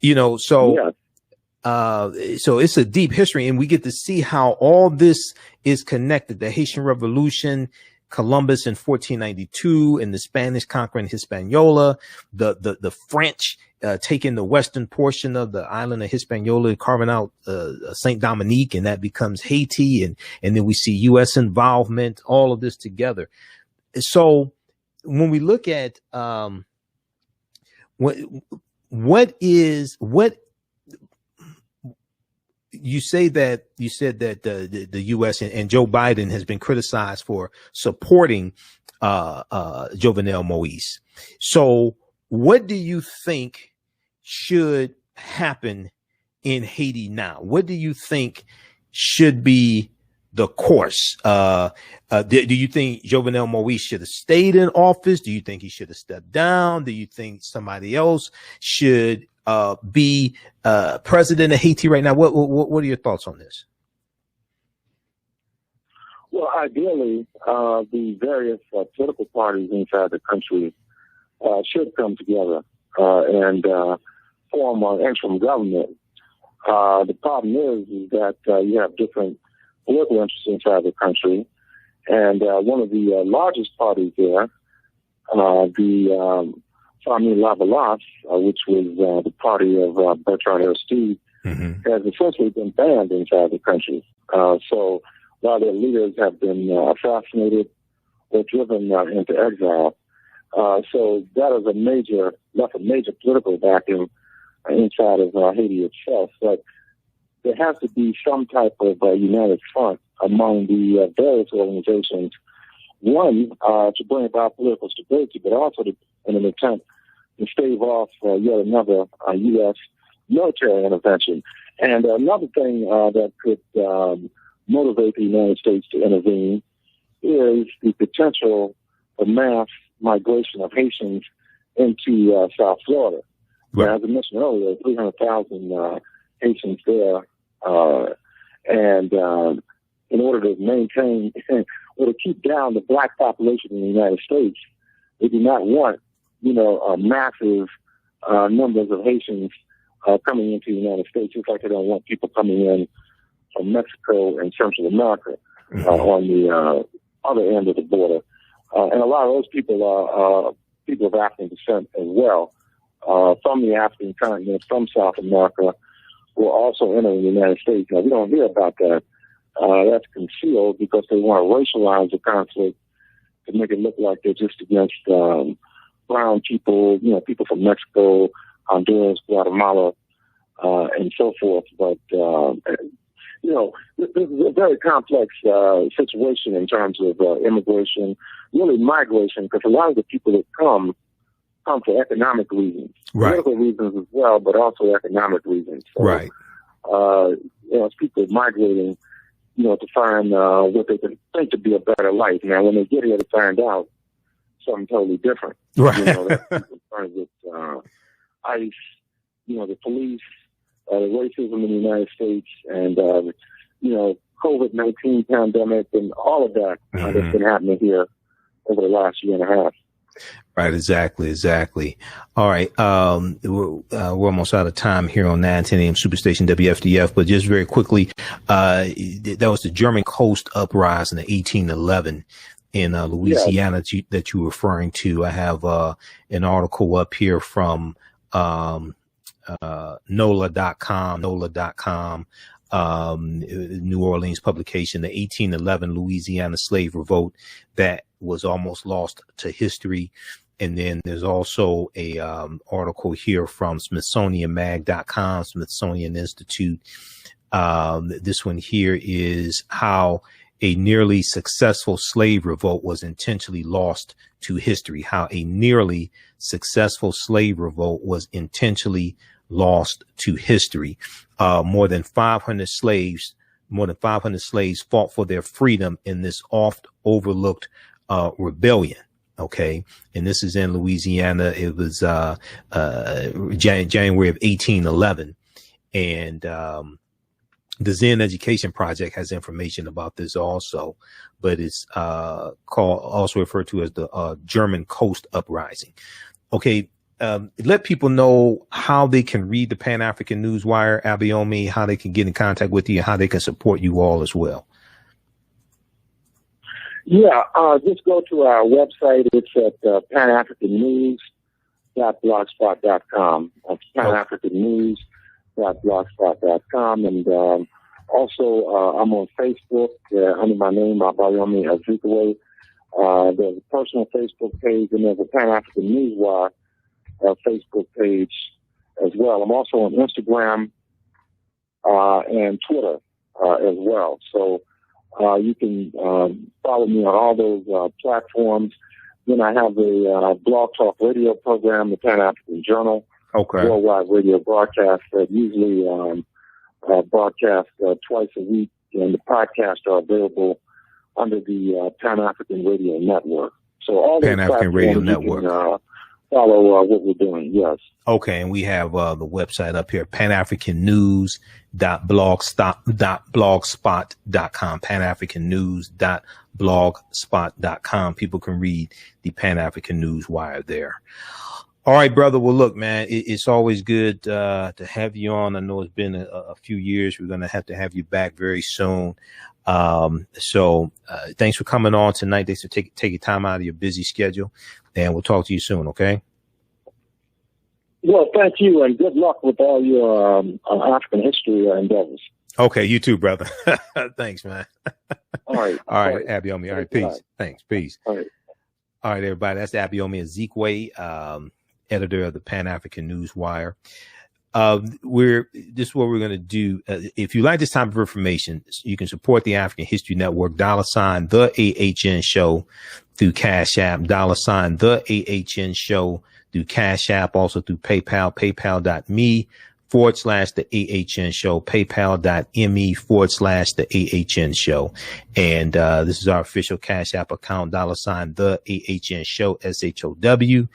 So it's a deep history, and we get to see how all this is connected. The Haitian Revolution, Columbus in 1492, and the Spanish conquering Hispaniola, the French taking the western portion of the island of Hispaniola, carving out Saint Dominique, and that becomes Haiti, and then we see U.S. involvement, all of this together. So when we look at what you said that the U.S. and Joe Biden has been criticized for supporting Jovenel Moise. So what do you think should happen in Haiti now? What do you think should be the course? Do you think Jovenel Moise should have stayed in office? Do you think he should have stepped down? Do you think somebody else should be president of Haiti right now? What are your thoughts on this? Well, ideally, the various political parties inside the country should come together and form an interim government. The problem is that you have different political interests inside the country, and one of the largest parties there, the Famille Lavalas, which was the party of Bertrand Aristide, has essentially been banned inside the country. So while their leaders have been assassinated or driven into exile, so that is left a major political vacuum inside of Haiti itself. But there has to be some type of united front among the various organizations. One, to bring about political stability, but also in an attempt to stave off yet another U.S. military intervention. And another thing that could motivate the United States to intervene is the potential for mass migration of Haitians into South Florida. Right. Now, as I mentioned earlier, 300,000 Haitians there. And in order to maintain or to keep down the black population in the United States, they do not want, massive numbers of Haitians coming into the United States, just like they don't want people coming in from Mexico and Central America on the other end of the border. And a lot of those people are people of African descent as well, from the African continent, from South America, who are also entering the United States. Now, we don't hear about that. That's concealed because they want to racialize the conflict to make it look like they're just against brown people, people from Mexico, Honduras, Guatemala, and so forth. But, this is a very complex situation in terms of immigration, really migration, because a lot of the people that come for economic reasons, political reasons as well, but also economic reasons. So, it's people migrating, to find what they can think to be a better life. Now, when they get here to find out something totally different, that's concerned with ICE, the police, the racism in the United States, and COVID-19 pandemic, and all of that that's been happening here over the last year and a half. Right, exactly. All right, we're almost out of time here on 910 AM Superstation WFDF, but just very quickly, that was the German Coast Uprising in 1811 in Louisiana that you were referring to. I have an article up here from NOLA.com, New Orleans publication, the 1811 Louisiana slave revolt that was almost lost to history. And then there's also a article here from SmithsonianMag.com, Smithsonian Institute. This one here is how a nearly successful slave revolt was intentionally lost to history. How a nearly successful slave revolt was intentionally lost to history. More than 500 slaves fought for their freedom in this oft overlooked rebellion. Okay. And this is in Louisiana. It was January of 1811. And the Zen Education Project has information about this also, but it's also referred to as the German Coast Uprising. Okay. Let people know how they can read the Pan-African Newswire, Abayomi, how they can get in contact with you, and how they can support you all as well. Yeah, just go to our website. It's at panafricannews.blogspot.com. That's panafricannews.blogspot.com. And also, I'm on Facebook under my name, Abayomi Azikiwe. There's a personal Facebook page, and there's a Pan-African Newswire Facebook page as well. I'm also on Instagram and Twitter as well. So you can follow me on all those platforms. Then I have a blog talk radio program, the Pan-African Journal, worldwide radio broadcast that usually broadcast twice a week, and the podcasts are available under the Pan-African Radio Network. So all Pan-African Radio Network. Follow what we're doing, yes. Okay, and we have the website up here, panafricannews.blogspot.com, panafricannews.blogspot.com. People can read the Pan-African Newswire there. All right, brother. Well, look, man, it's always good to have you on. I know it's been a few years. We're going to have you back very soon. So thanks for coming on tonight. Thanks for taking time out of your busy schedule, and we'll talk to you soon. Okay. Well, thank you, and good luck with all your African history endeavors. Okay, you too, brother. Thanks, man. All right, Abayomi. All right, peace. Bye. Thanks, peace. All right, everybody. That's Abayomi Azikiwe, editor of the Pan-African Newswire. This is what we're going to do. If you like this type of information, you can support the African History Network, $ TheAHNShow through Cash App, $ TheAHNShow through Cash App, also through PayPal, paypal.me/TheAHNShow, paypal.me/TheAHNShow. And, this is our official Cash App account, $ TheAHNShow, SHOW.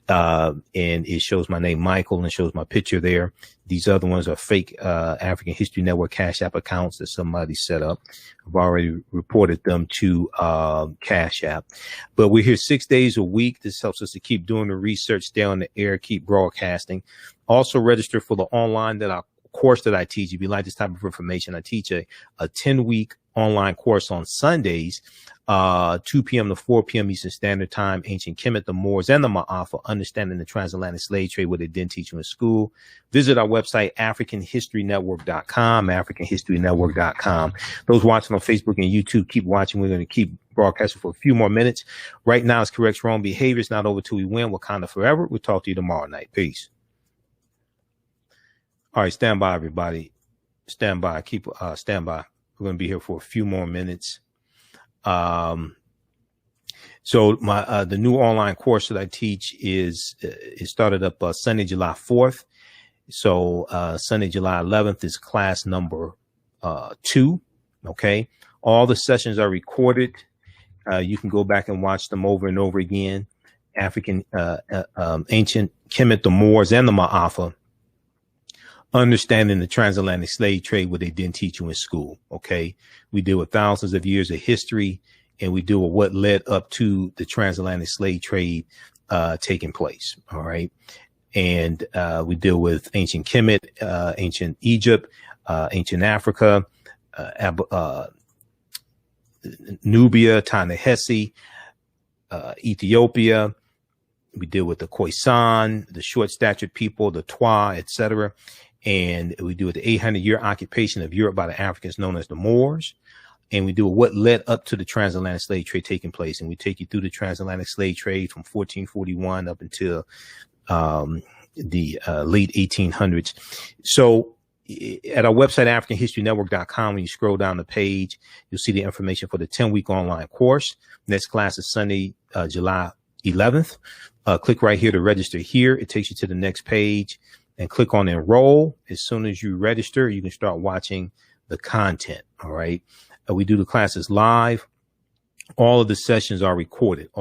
And it shows my name, Michael, and shows my picture there. These other ones are fake African History Network Cash App accounts that somebody set up. I've already reported them to Cash App. But we're here 6 days a week. This helps us to keep doing the research, stay on the air, keep broadcasting. Also register for the online course that I teach. If you like this type of information, I teach a 10-week online course on Sundays 2 p.m. to 4 p.m. Eastern Standard Time, Ancient Kemet, the Moors, and the Maafa, Understanding the Transatlantic Slave Trade, what they didn't teach you in school. Visit our website, AfricanHistoryNetwork.com, AfricanHistoryNetwork.com. Those watching on Facebook and YouTube, keep watching. We're going to keep broadcasting for a few more minutes. Right now, it's Correct Wrong Behavior. It's not over till we win. Wakanda forever. We'll talk to you tomorrow night. Peace. All right, stand by, everybody. Stand by. Stand by. We're going to be here for a few more minutes. So the new online course that I teach it started up Sunday, July 4th. So Sunday, July 11th is class number 2. Okay. All the sessions are recorded. You can go back and watch them over and over again. Ancient Kemet, the Moors, and the Maafa. Understanding the transatlantic slave trade, what they didn't teach you in school. Okay. We deal with thousands of years of history, and we deal with what led up to the transatlantic slave trade, taking place. All right. And, we deal with ancient Kemet, ancient Egypt, ancient Africa, Nubia, Ta-Nehisi, Ethiopia. We deal with the Khoisan, the short statured people, the Twa, etc. And we do with the 800-year occupation of Europe by the Africans known as the Moors. And we do what led up to the transatlantic slave trade taking place. And we take you through the transatlantic slave trade from 1441 up until the late 1800s. So at our website, AfricanHistoryNetwork.com, when you scroll down the page, you'll see the information for the 10-week online course. Next class is Sunday, July 11th. Click right here to register here. It takes you to the next page. And click on enroll. As soon as you register, you can start watching the content. All right. We do the classes live. All of the sessions are recorded.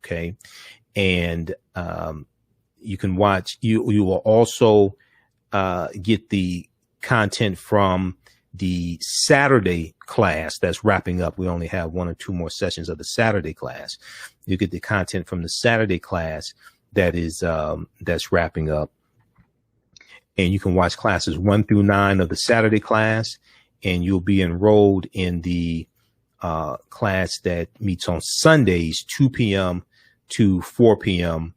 Okay. And, you can watch, you will also, get the content from the Saturday class that's wrapping up. We only have 1 or 2 more sessions of the Saturday class. You get the content from the Saturday class that is that's wrapping up, and you can watch classes 1 through 9 of the Saturday class, and you'll be enrolled in the class that meets on Sundays, 2 p.m. to 4 p.m.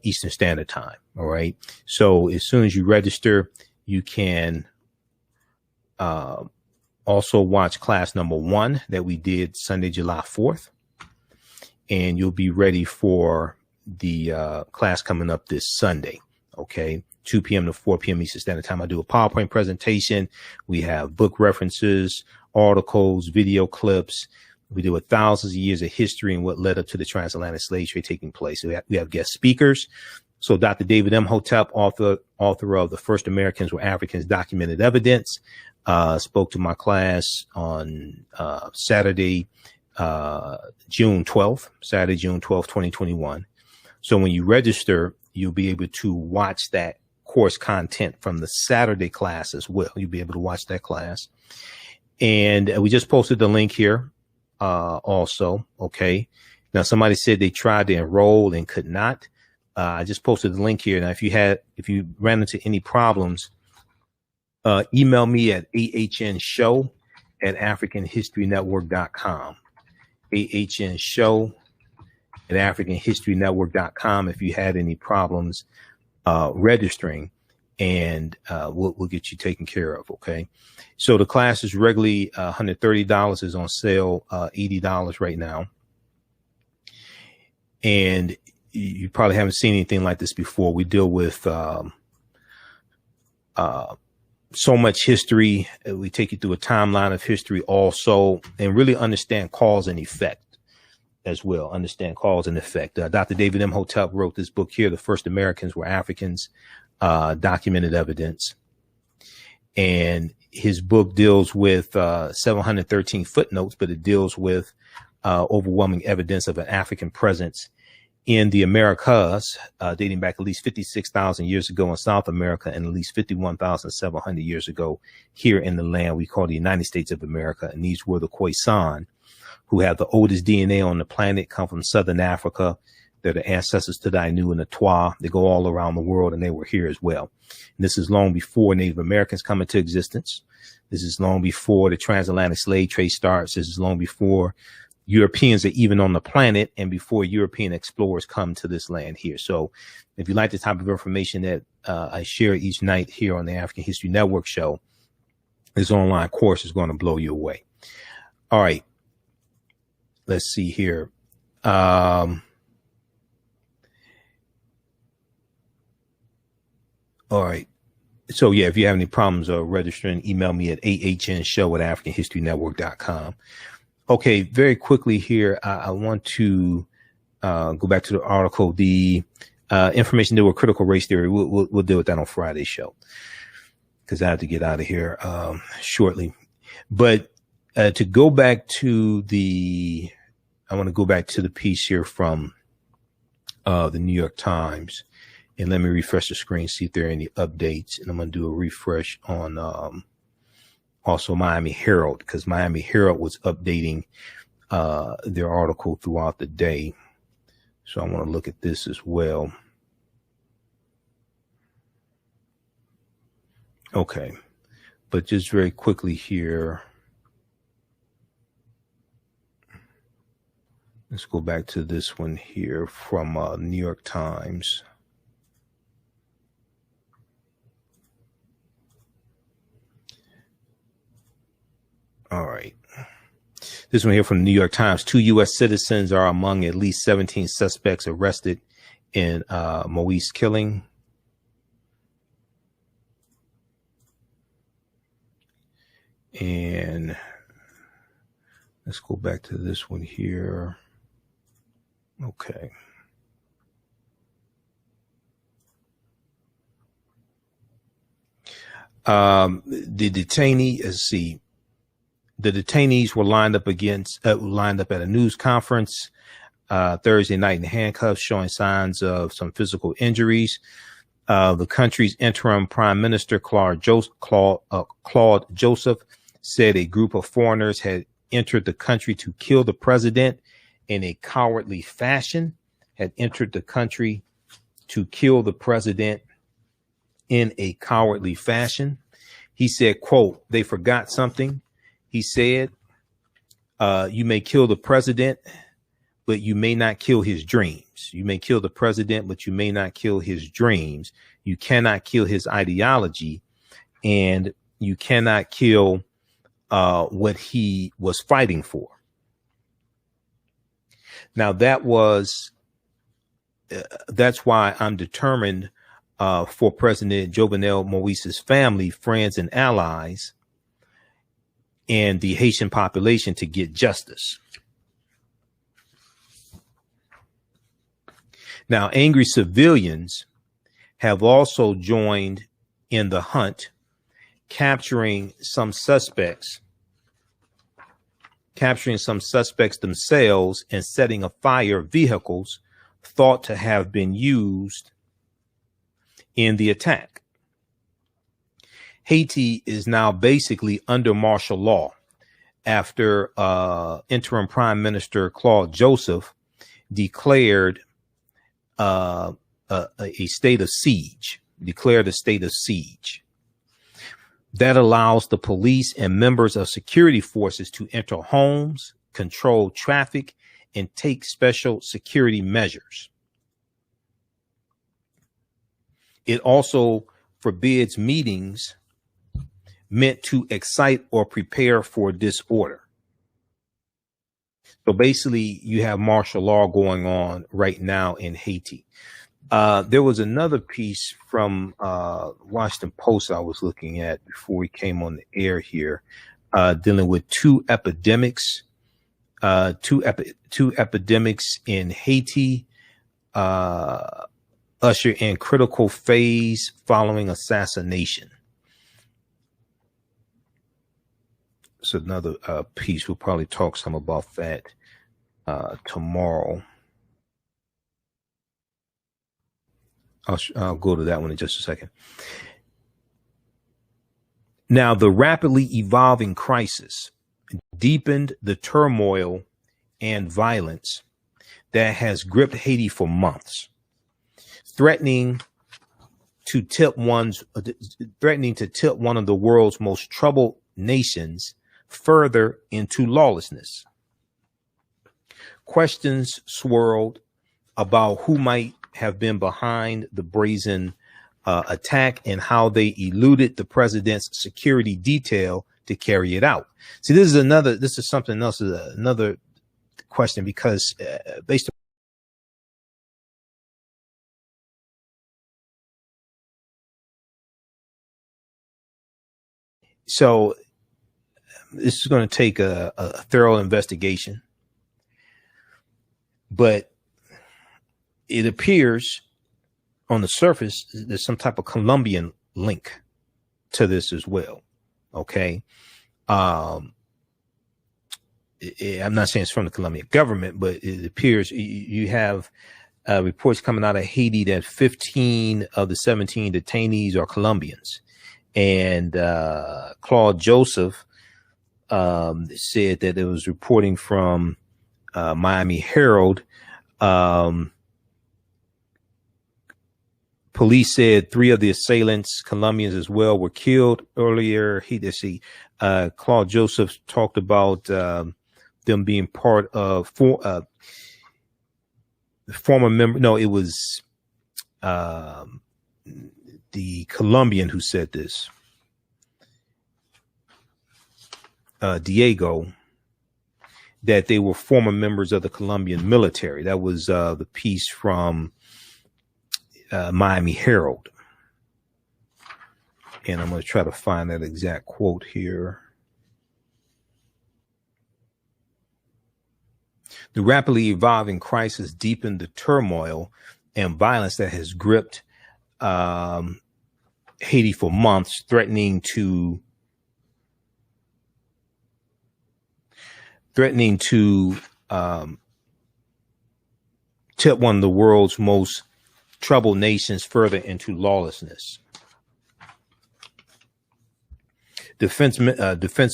Eastern Standard Time. All right. So as soon as you register, you can also watch class number 1 that we did Sunday, July 4th, and you'll be ready for the class coming up this Sunday. Okay. 2 p.m. to 4 p.m. Eastern Standard Time. I do a PowerPoint presentation. We have book references, articles, video clips. We do with thousands of years of history and what led up to the transatlantic slave trade taking place. So we have guest speakers. So Dr. David Imhotep, author of The First Americans Were Africans, Documented Evidence, spoke to my class on Saturday, June 12th, 2021. So when you register, you'll be able to watch that course content from the Saturday class as well. You'll be able to watch that class. And we just posted the link here also. Okay. Now, somebody said they tried to enroll and could not. I just posted the link here. Now, if you ran into any problems, email me at TheAHNShow@AfricanHistoryNetwork.com. TheAHNShow@AfricanHistoryNetwork.com if you had any problems registering, and we'll get you taken care of. Okay. So the class is regularly $130, is on sale $80 right now. And you probably haven't seen anything like this before. We deal with so much history. We take you through a timeline of history also, and really understand cause and effect as well. Understand cause and effect. Dr. David Imhotep wrote this book here, The First Americans Were Africans, Documented Evidence. And his book deals with 713 footnotes, but it deals with overwhelming evidence of an African presence in the Americas, dating back at least 56,000 years ago in South America, and at least 51,700 years ago here in the land we call the United States of America. And these were the Khoisan, who have the oldest DNA on the planet, come from Southern Africa. They're the ancestors to the Ainu and the Twa. They go all around the world, and they were here as well. And this is long before Native Americans come into existence. This is long before the transatlantic slave trade starts. This is long before Europeans are even on the planet and before European explorers come to this land here. So if you like the type of information that I share each night here on the African History Network show, this online course is going to blow you away. All right. Let's see here. All right. So, yeah, if you have any problems registering, email me at TheAHNShow@AfricanHistoryNetwork.com. Okay, very quickly here, I want to go back to the article. The information deal with critical race theory. We'll deal with that on Friday's show because I have to get out of here shortly. But to go back to I want to go back to the piece here from the New York Times. And let me refresh the screen, see if there are any updates. And I'm going to do a refresh on also Miami Herald, because Miami Herald was updating their article throughout the day. So I want to look at this as well. Okay. But just very quickly here. Let's go back to this one here from New York Times. All right. This one here from the New York Times. 2 U.S. citizens are among at least 17 suspects arrested in Moise killing. And let's go back to this one here. Okay. The detainee, let's see. The detainees were lined up at a news conference Thursday night in handcuffs, showing signs of some physical injuries. The country's interim prime minister, Claude Joseph, said a group of foreigners had entered the country to kill the president in a cowardly fashion. He said, quote, "They forgot something." He said, "You may kill the president, but you may not kill his dreams. You may kill the president, but you may not kill his dreams. You cannot kill his ideology, and you cannot kill what he was fighting for." Now, that's why I'm determined for President Jovenel Moise's family, friends, and allies, and the Haitian population to get justice. Now, angry civilians have also joined in the hunt, capturing some suspects themselves and setting afire vehicles thought to have been used in the attack. Haiti is now basically under martial law after interim Prime Minister Claude Joseph declared a state of siege, That allows the police and members of security forces to enter homes, control traffic, and take special security measures. It also forbids meetings meant to excite or prepare for disorder. So basically, you have martial law going on right now in Haiti. There was another piece from Washington Post I was looking at before we came on the air here, dealing with two epidemics in Haiti, usher in critical phase following assassination. So another piece. We'll probably talk some about that tomorrow. I'll go to that one in just a second. Now, the rapidly evolving crisis deepened the turmoil and violence that has gripped Haiti for months, threatening to tip one of the world's most troubled nations further into lawlessness. Questions swirled about who might have been behind the brazen attack and how they eluded the president's security detail to carry it out. See, this is something else, another question, because based on so this is going to take a thorough investigation, but it appears on the surface there's some type of Colombian link to this as well. Okay. I'm not saying it's from the Colombian government, but it appears you have reports coming out of Haiti that 15 of the 17 detainees are Colombians. And Claude Joseph said that it was reporting from Miami Herald. Police said 3 of the assailants, Colombians as well, were killed earlier. Claude Joseph talked about them being part of former member. No, it was the Colombian who said this, Diego, that they were former members of the Colombian military. That was the piece from Miami Herald. And I'm going to try to find that exact quote here. The rapidly evolving crisis deepened the turmoil and violence that has gripped Haiti for months, threatening to tip one of the world's most troubled nations further into lawlessness. Defense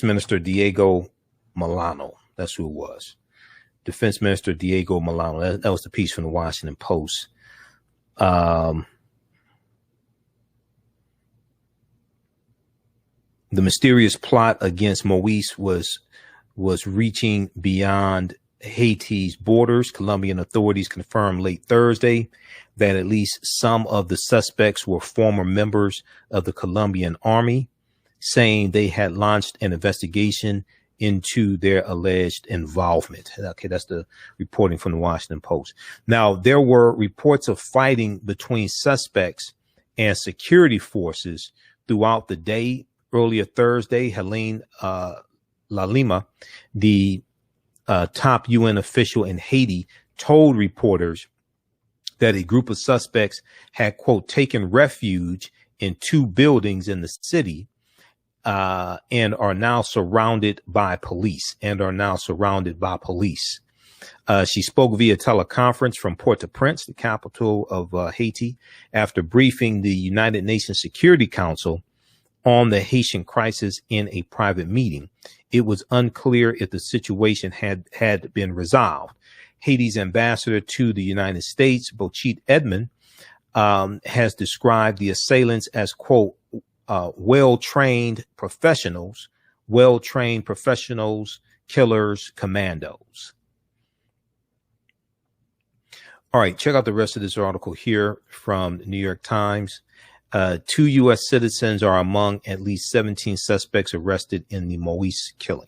Minister Diego Milano, that's who it was. Defense Minister Diego Milano. That was the piece from the Washington Post. The mysterious plot against Moise was reaching beyond Haiti's borders. Colombian authorities confirmed late Thursday that at least some of the suspects were former members of the Colombian army, saying they had launched an investigation into their alleged involvement. Okay, that's the reporting from the Washington Post. Now, there were reports of fighting between suspects and security forces throughout the day. Earlier Thursday, Helene Lalima, the top UN official in Haiti, told reporters that a group of suspects had, quote, taken refuge in 2 buildings in the city and are now surrounded by police. She spoke via teleconference from Port-au-Prince, the capital of Haiti, after briefing the United Nations Security Council on the Haitian crisis in a private meeting. It was unclear if the situation had been resolved. Haiti's ambassador to the United States, Bochit Edmond, has described the assailants as, quote, well-trained professionals, killers, commandos. All right, check out the rest of this article here from the New York Times. 2 U.S. citizens are among at least 17 suspects arrested in the Moise killing.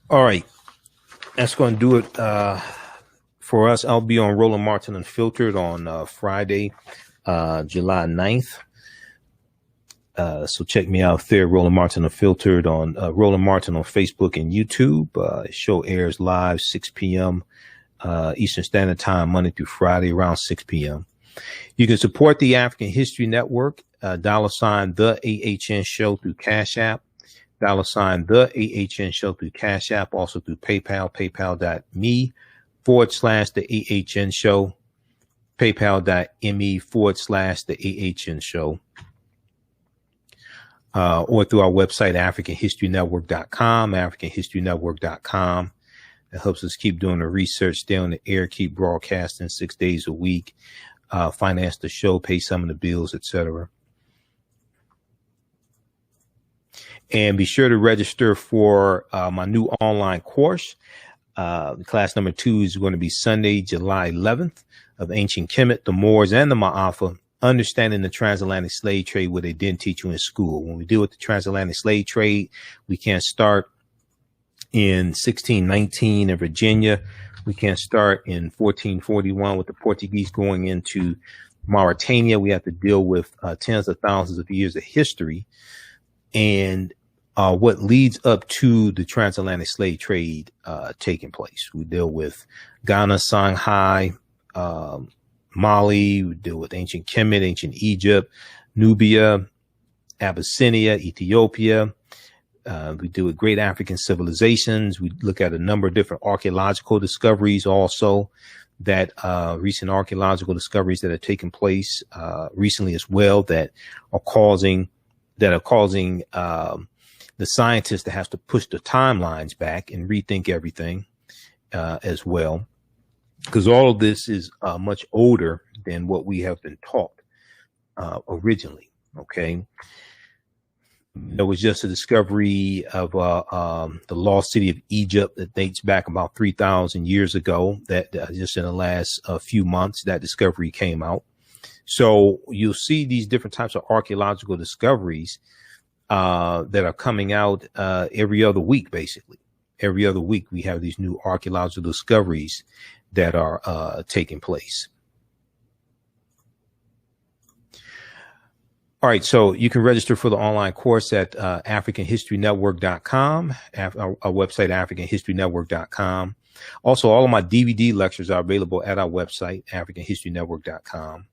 All right, that's going to do it for us. I'll be on Roland Martin Unfiltered on Friday, July 9th. So check me out there, Roland Martin Unfiltered on Roland Martin on Facebook and YouTube. Show airs live 6 p.m. Eastern Standard Time, Monday through Friday, around 6 p.m. You can support the African History Network, $, the AHN Show through Cash App, $, the AHN Show through Cash App, also through PayPal, paypal.me/the AHN Show, paypal.me/the AHN Show. or through our website, AfricanHistoryNetwork.com, AfricanHistoryNetwork.com. That helps us keep doing the research, stay on the air, keep broadcasting 6 days a week, finance the show, pay some of the bills, etc. And be sure to register for my new online course. Class number 2 is going to be Sunday, July 11th, of Ancient Kemet, the Moors, and the Maafa, Understanding the Transatlantic Slave Trade, what they didn't teach you in school. When we deal with the transatlantic slave trade, we can't start in 1619 in Virginia. We can't start in 1441 with the Portuguese going into Mauritania. We have to deal with tens of thousands of years of history and what leads up to the transatlantic slave trade taking place. We deal with Ghana, Shanghai, Mali. We deal with ancient Kemet, ancient Egypt, Nubia, Abyssinia, Ethiopia. We deal with great African civilizations. We look at a number of different archaeological discoveries also, that recent archaeological discoveries that have taken place recently as well, that are causing the scientists to have to push the timelines back and rethink everything as well, because all of this is much older than what we have been taught originally. Okay. There was just a discovery of the lost city of Egypt that dates back about 3,000 years ago, that just in the last few months, that discovery came out. So you'll see these different types of archaeological discoveries that are coming out every other week, basically. Every other week, we have these new archaeological discoveries that are taking place. All right, so you can register for the online course at AfricanHistoryNetwork.com, our website, AfricanHistoryNetwork.com. Also, all of my DVD lectures are available at our website, AfricanHistoryNetwork.com,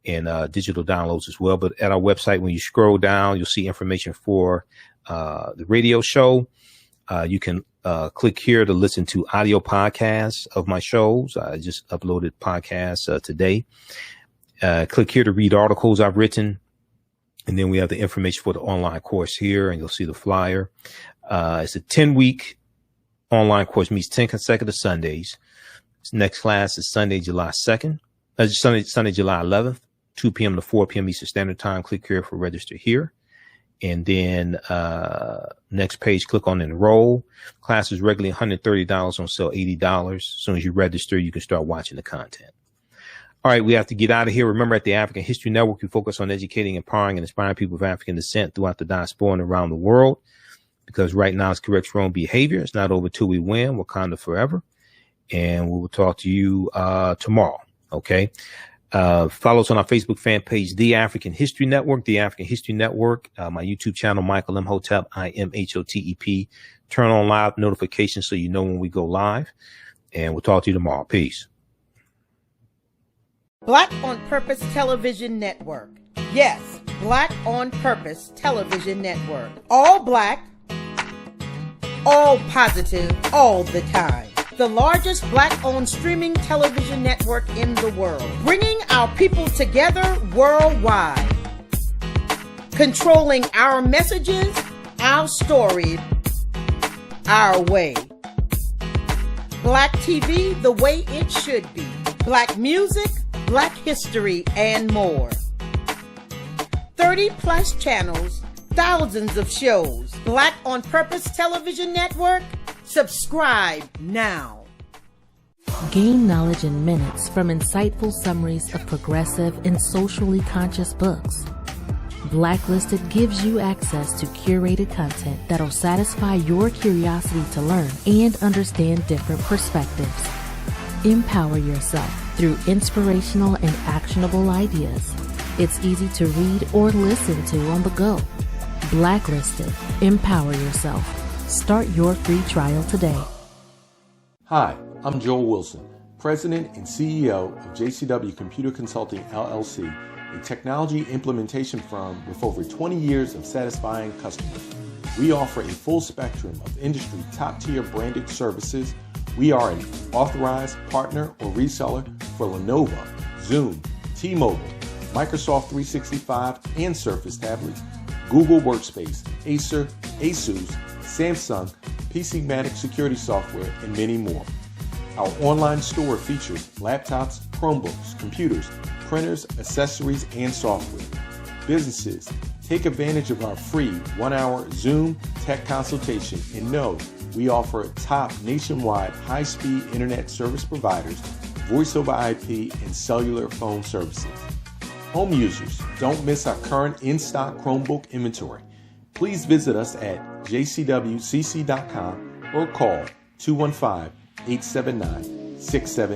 and digital downloads as well. But at our website, when you scroll down, you'll see information for the radio show. You can click here to listen to audio podcasts of my shows. I just uploaded podcasts today. Click here to read articles I've written. And then we have the information for the online course here, and you'll see the flyer. It's a 10-week online course, meets 10 consecutive Sundays. This next class is Sunday, July 2nd. Sunday, July 11th, 2 p.m. to 4 p.m. Eastern Standard Time. Click here for register here. And then next page, click on enroll. Class is regularly $130, on sale $80. As soon as you register, you can start watching the content. All right, we have to get out of here. Remember, at the African History Network, we focus on educating, empowering, and inspiring people of African descent throughout the diaspora and around the world. Because right now it's correct wrong behavior. It's not over till we win. Wakanda forever. And we will talk to you tomorrow. Okay. Follow us on our Facebook fan page, The African History Network, The African History Network. My YouTube channel, Michael Imhotep, IMHOTEP. Turn on live notifications so you know when we go live. And we'll talk to you tomorrow. Peace. Black on Purpose Television Network. Yes, Black on Purpose Television Network. All black, all positive, all the time. The largest black-owned streaming television network in the world. Bringing our people together worldwide. Controlling our messages, our stories, our way. Black TV the way it should be. Black music, Black history, and more. 30+ channels, thousands of shows. Black on Purpose Television Network. Subscribe now. Gain knowledge in minutes from insightful summaries of progressive and socially conscious books. Blacklisted gives you access to curated content that'll satisfy your curiosity to learn and understand different perspectives. Empower yourself through inspirational and actionable ideas. It's easy to read or listen to on the go. Blacklisted. Empower yourself. Start your free trial today. Hi, I'm Joel Wilson, President and CEO of JCW Computer Consulting, LLC, a technology implementation firm with over 20 years of satisfying customers. We offer a full spectrum of industry top-tier branded services. We are an authorized partner or reseller for Lenovo, Zoom, T-Mobile, Microsoft 365, and Surface tablets. Google Workspace, Acer, Asus, Samsung, PCmatic security software, and many more. Our online store features laptops, Chromebooks, computers, printers, accessories, and software. Businesses, take advantage of our free 1-hour Zoom tech consultation and know we offer top nationwide high-speed internet service providers, voice over IP, and cellular phone services. Home users, don't miss our current in-stock Chromebook inventory. Please visit us at jcwcc.com or call 215-879-67